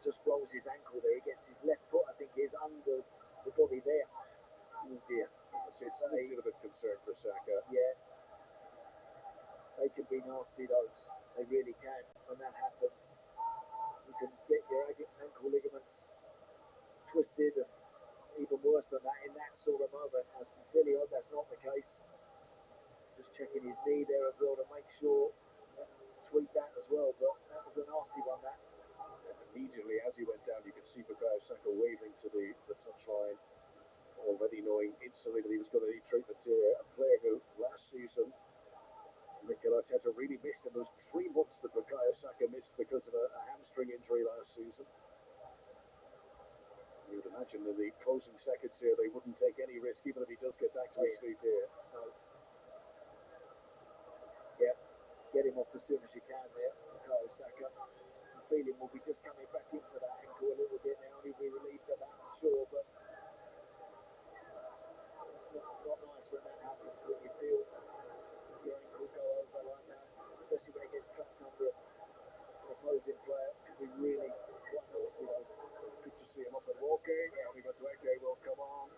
just rolls his ankle there. He gets his left foot, I think, is under see those. They really can. When that happens, you can get your ankle ligaments twisted, and even worse than that in that sort of moment. I sincerely hope that's not the case. Just checking his knee there as well to make sure he doesn't tweak that as well, but that was a nasty one, that. Immediately as he went down, you could see Bukayo Saka waving to the touchline, already knowing instantly that he was going to need treatment here. A player who last season, Mikel Arteta really missed in those 3 months that Bukayo Saka missed because of a hamstring injury last season. You would imagine in the closing seconds here, they wouldn't take any risk, even if he does get back to his feet here. Yeah, get him off as soon as you can there, Bukayo Saka. The feeling will be just coming back into that ankle a little bit now. He'll be relieved of that, I'm sure, but it's not nice when that happens, when you feel your ankle go over like that, especially when it gets trapped under an opposing player. It can be really quite nasty, those. Good to see him up and walking. Johnny Madueke will come on.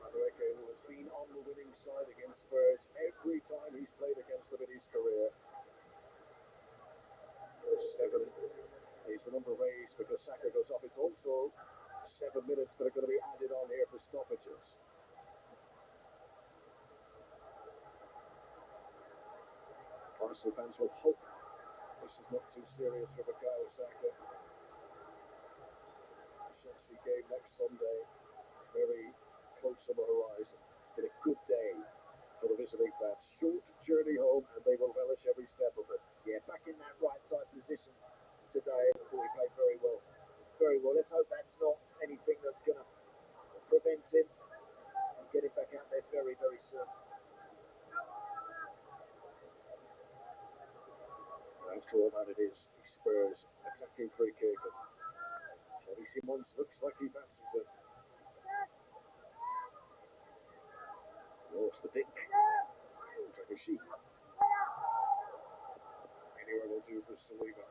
Madueke, who has been on the winning side against Spurs every time he's played against them in his career. 7 is the number raised because Saka goes off. It's also 7 minutes that are going to be added on here for stoppages. Arsenal fans will hope this is not too serious for Bukayo Saka. The Chelsea game next Sunday, very close on the horizon. Been a good day for the visiting fans. Short journey home, and they will relish every step of it. Yeah, back in that right side position today. I thought he played very well. Very well. Let's hope that's not anything that's going to prevent him from getting back out there very, very soon. After all that, it is the Spurs attacking free kick. Xavi Simons looks like he fancies it. Lost the dink. Dragusin. Anywhere will do for Saliba.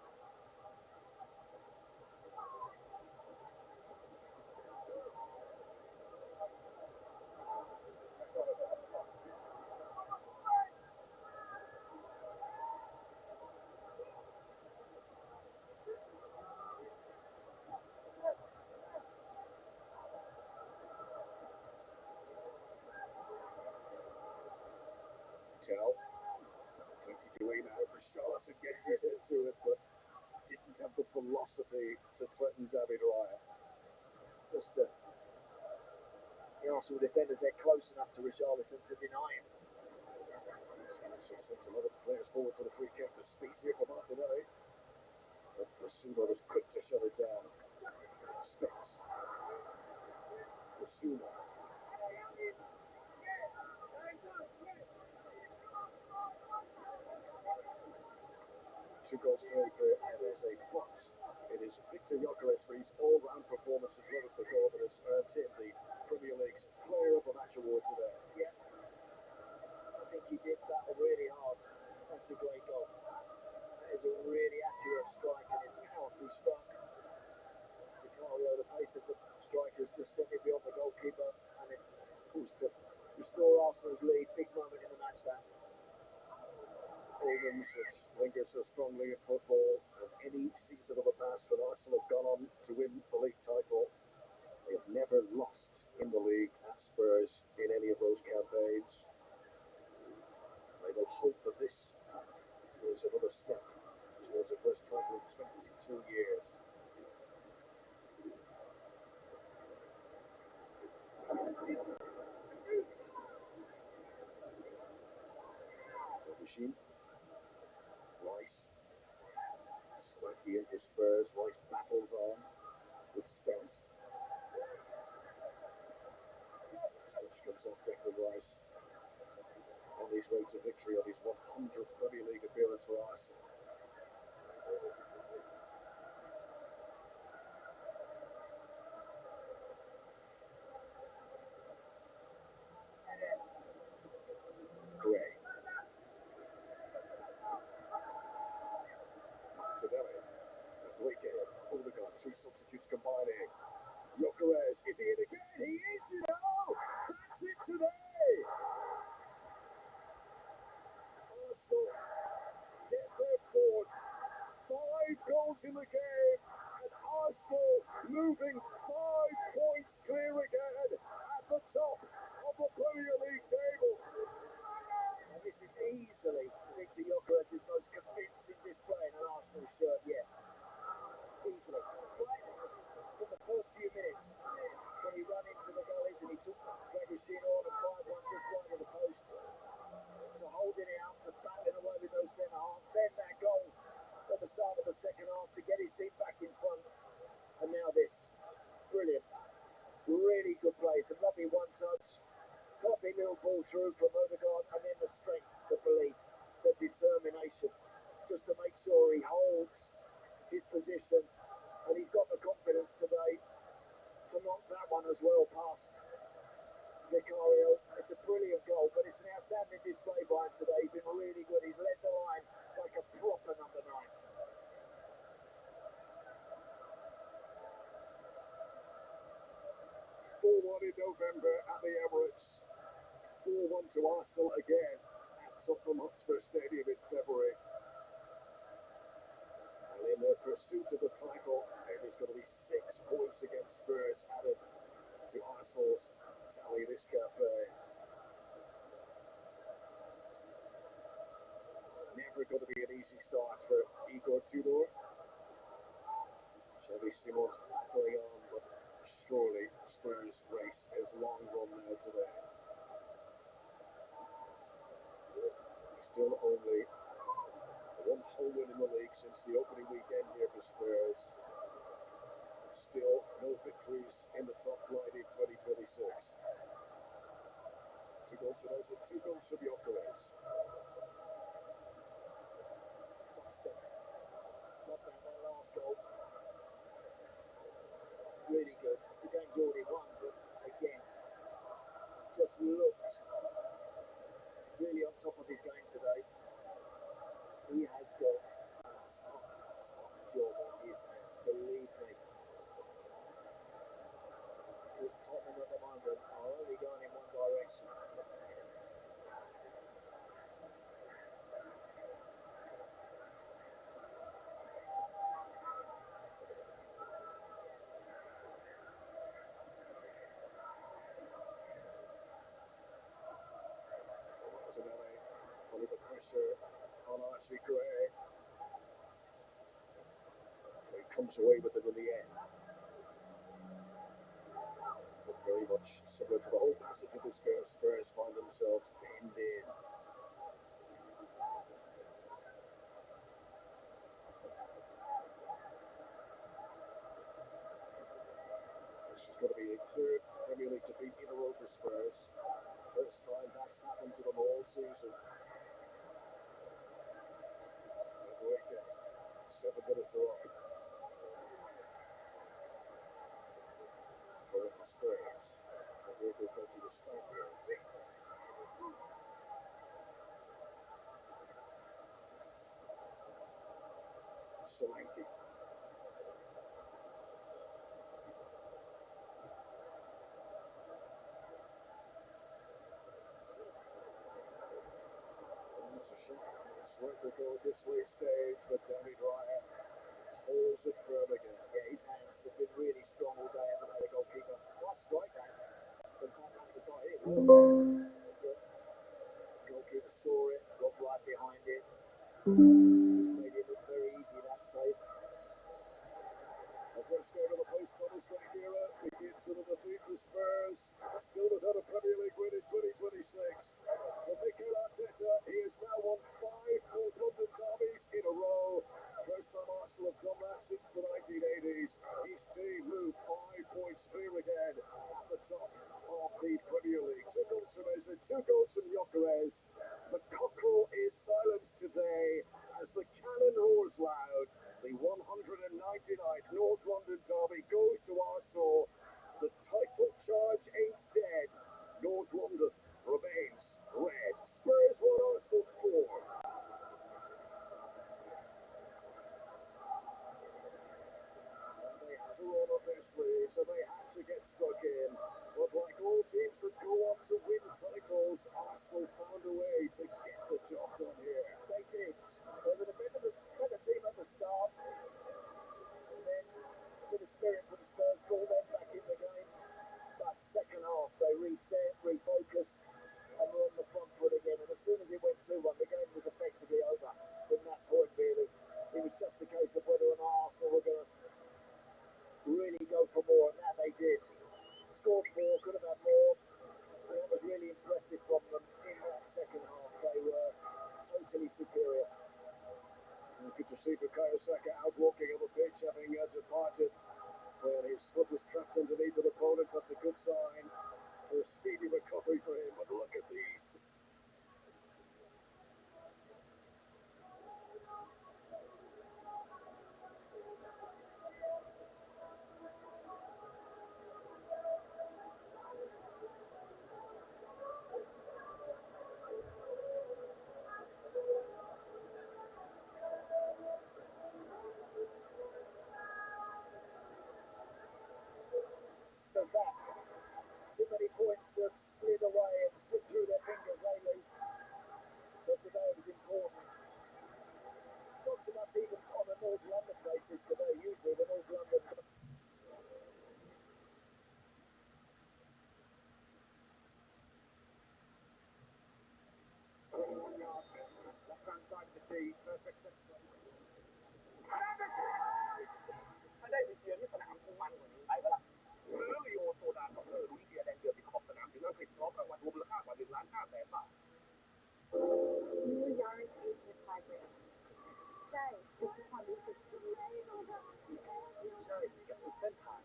Tell. 22 now for Charleston, gets his head to it, but didn't have the velocity to threaten David Raya. Just the Arsenal defenders, they're close enough to Richarlison to deny him. Richarlison sent a lot of players forward for the free kick. The space here for Martinelli. But Basuma was quick to shut it down. Spence. Basuma. 2 goals to Edgar Eze, but it is Victor Gyökeres for his all-round performance as well as the goal that has earned him the Premier League's Player of the Match award today. Yeah, I think he did battle really hard. That's a great goal. That is a really accurate strike, and it's powerfully struck. Ricardo, the pace of the striker, has just sent it beyond the goalkeeper, and it was to restore Arsenal's lead. Big moment in the match, that. Omens which linger so strongly in football, and any season of the past when Arsenal have gone on to win the league title, they have never lost in the league at Spurs in any of those campaigns. They will hope that this is another step towards a first title in 22 years. Machine. Rice. Slightly into Spurs. Rice battles on with Spence. Touch comes off Declan Rice. On his way to victory on his 100th Premier League appearance for Arsenal. Gray. Martinelli. Enrique. Odegaard. 3 substitutes combining. Gyökeres. Is he in again? He is now! That's it today! Arsenal get their moving 5 points clear again at the top of the Premier League table. And this is easily Victor Gyökeres's most convincing display in an Arsenal shirt yet. Easily. Right from the first few minutes, when he ran into the gullies and he took Dragusin on and fired one just wide of the post, to holding it out, to battling away with those centre-halves, then that goal at the start of the second half to get his team back in front, and now this. Brilliant. Really good play, some lovely one-touch. Perfect little ball through from Odegaard, and then the strength, the belief, the determination, just to make sure he holds his position, and he's got the confidence today to knock that one as well past Vicario. It's a brilliant goal, but it's an outstanding display by him today. He's been really good. He's led the line like a proper number 9. 4-1 in November at the Emirates. 4-1 to Arsenal again at Tottenham Hotspur Stadium in February. And in their pursuit of the title, it is going to be 6 points against Spurs added to Arsenal's tally this campaign. Never going to be an easy start for Igor Tudor. Xavi Simon going on, but surely Spurs' race is long run now today. Still only one home win in the league since the opening weekend here for Spurs. Still no victories in the top flight in 2026. 2 goals for Ozil, 2 goals for Gyökeres. Love that last goal. Really good. The game's already won, but again, just looked really on top of his game today. He has got a top job on his hands, believe me. His Tottenham at the moment are only going in one direction. Martinelli under the pressure on Archie Gray. He comes away with it in the end. But very much similar to the whole passage of this game, Spurs find themselves pinned in. This is going to be a third Premier League defeat in a row for Spurs. First time that's happened to them all season. Great game. 7 minutes to run. For the Spurs. Very good coaching to start here, I think. Solanke. It's worth the goal this late stage, but David Raya holds it firm again. Yeah, his hands have been really strong all day, haven't they, the goalkeeper? Nice strike that. In fact, that's a side hit. The goalkeeper saw it, got right behind it. Just made it look very easy, that save. The first game of the post-Thomas Frank era begins with a defeat for Spurs. Still without a Premier League win in 2026. For Mikel Arteta, he has now won 5 North London derbies in a row. First time Arsenal have done that since the 1980s. His team moved 5 points clear again at the top of the Premier League. 2 goals from Eze, 2 goals from Gyökeres. The cockerel is silenced today as the cannon roars loud. The 199th North London derby goes to Arsenal. The title charge ain't dead. North London remains red. Spurs 1, Arsenal 4. And they had to roll up their sleeves and they had to get stuck in. But like all teams that go on That's even on the North London races today. Usually the North London. Left-hand side of the tee, perfect. ถ้าได้ไปเชียร์ที่สนามคงมันกว่านี้ไปปะล่ะซื้อลีโอโซดาด็อกเตอร์ลุ้นเชียร์แดงเดือดที่ขอบสนามถึงอังกฤษพร้อมรางวัลรวมมูลค่ากว่า1,500,000 บาท New York is the tiebreaker. ใช่คือความรู้สึกที่ ใช่กับทุกเส้นทาง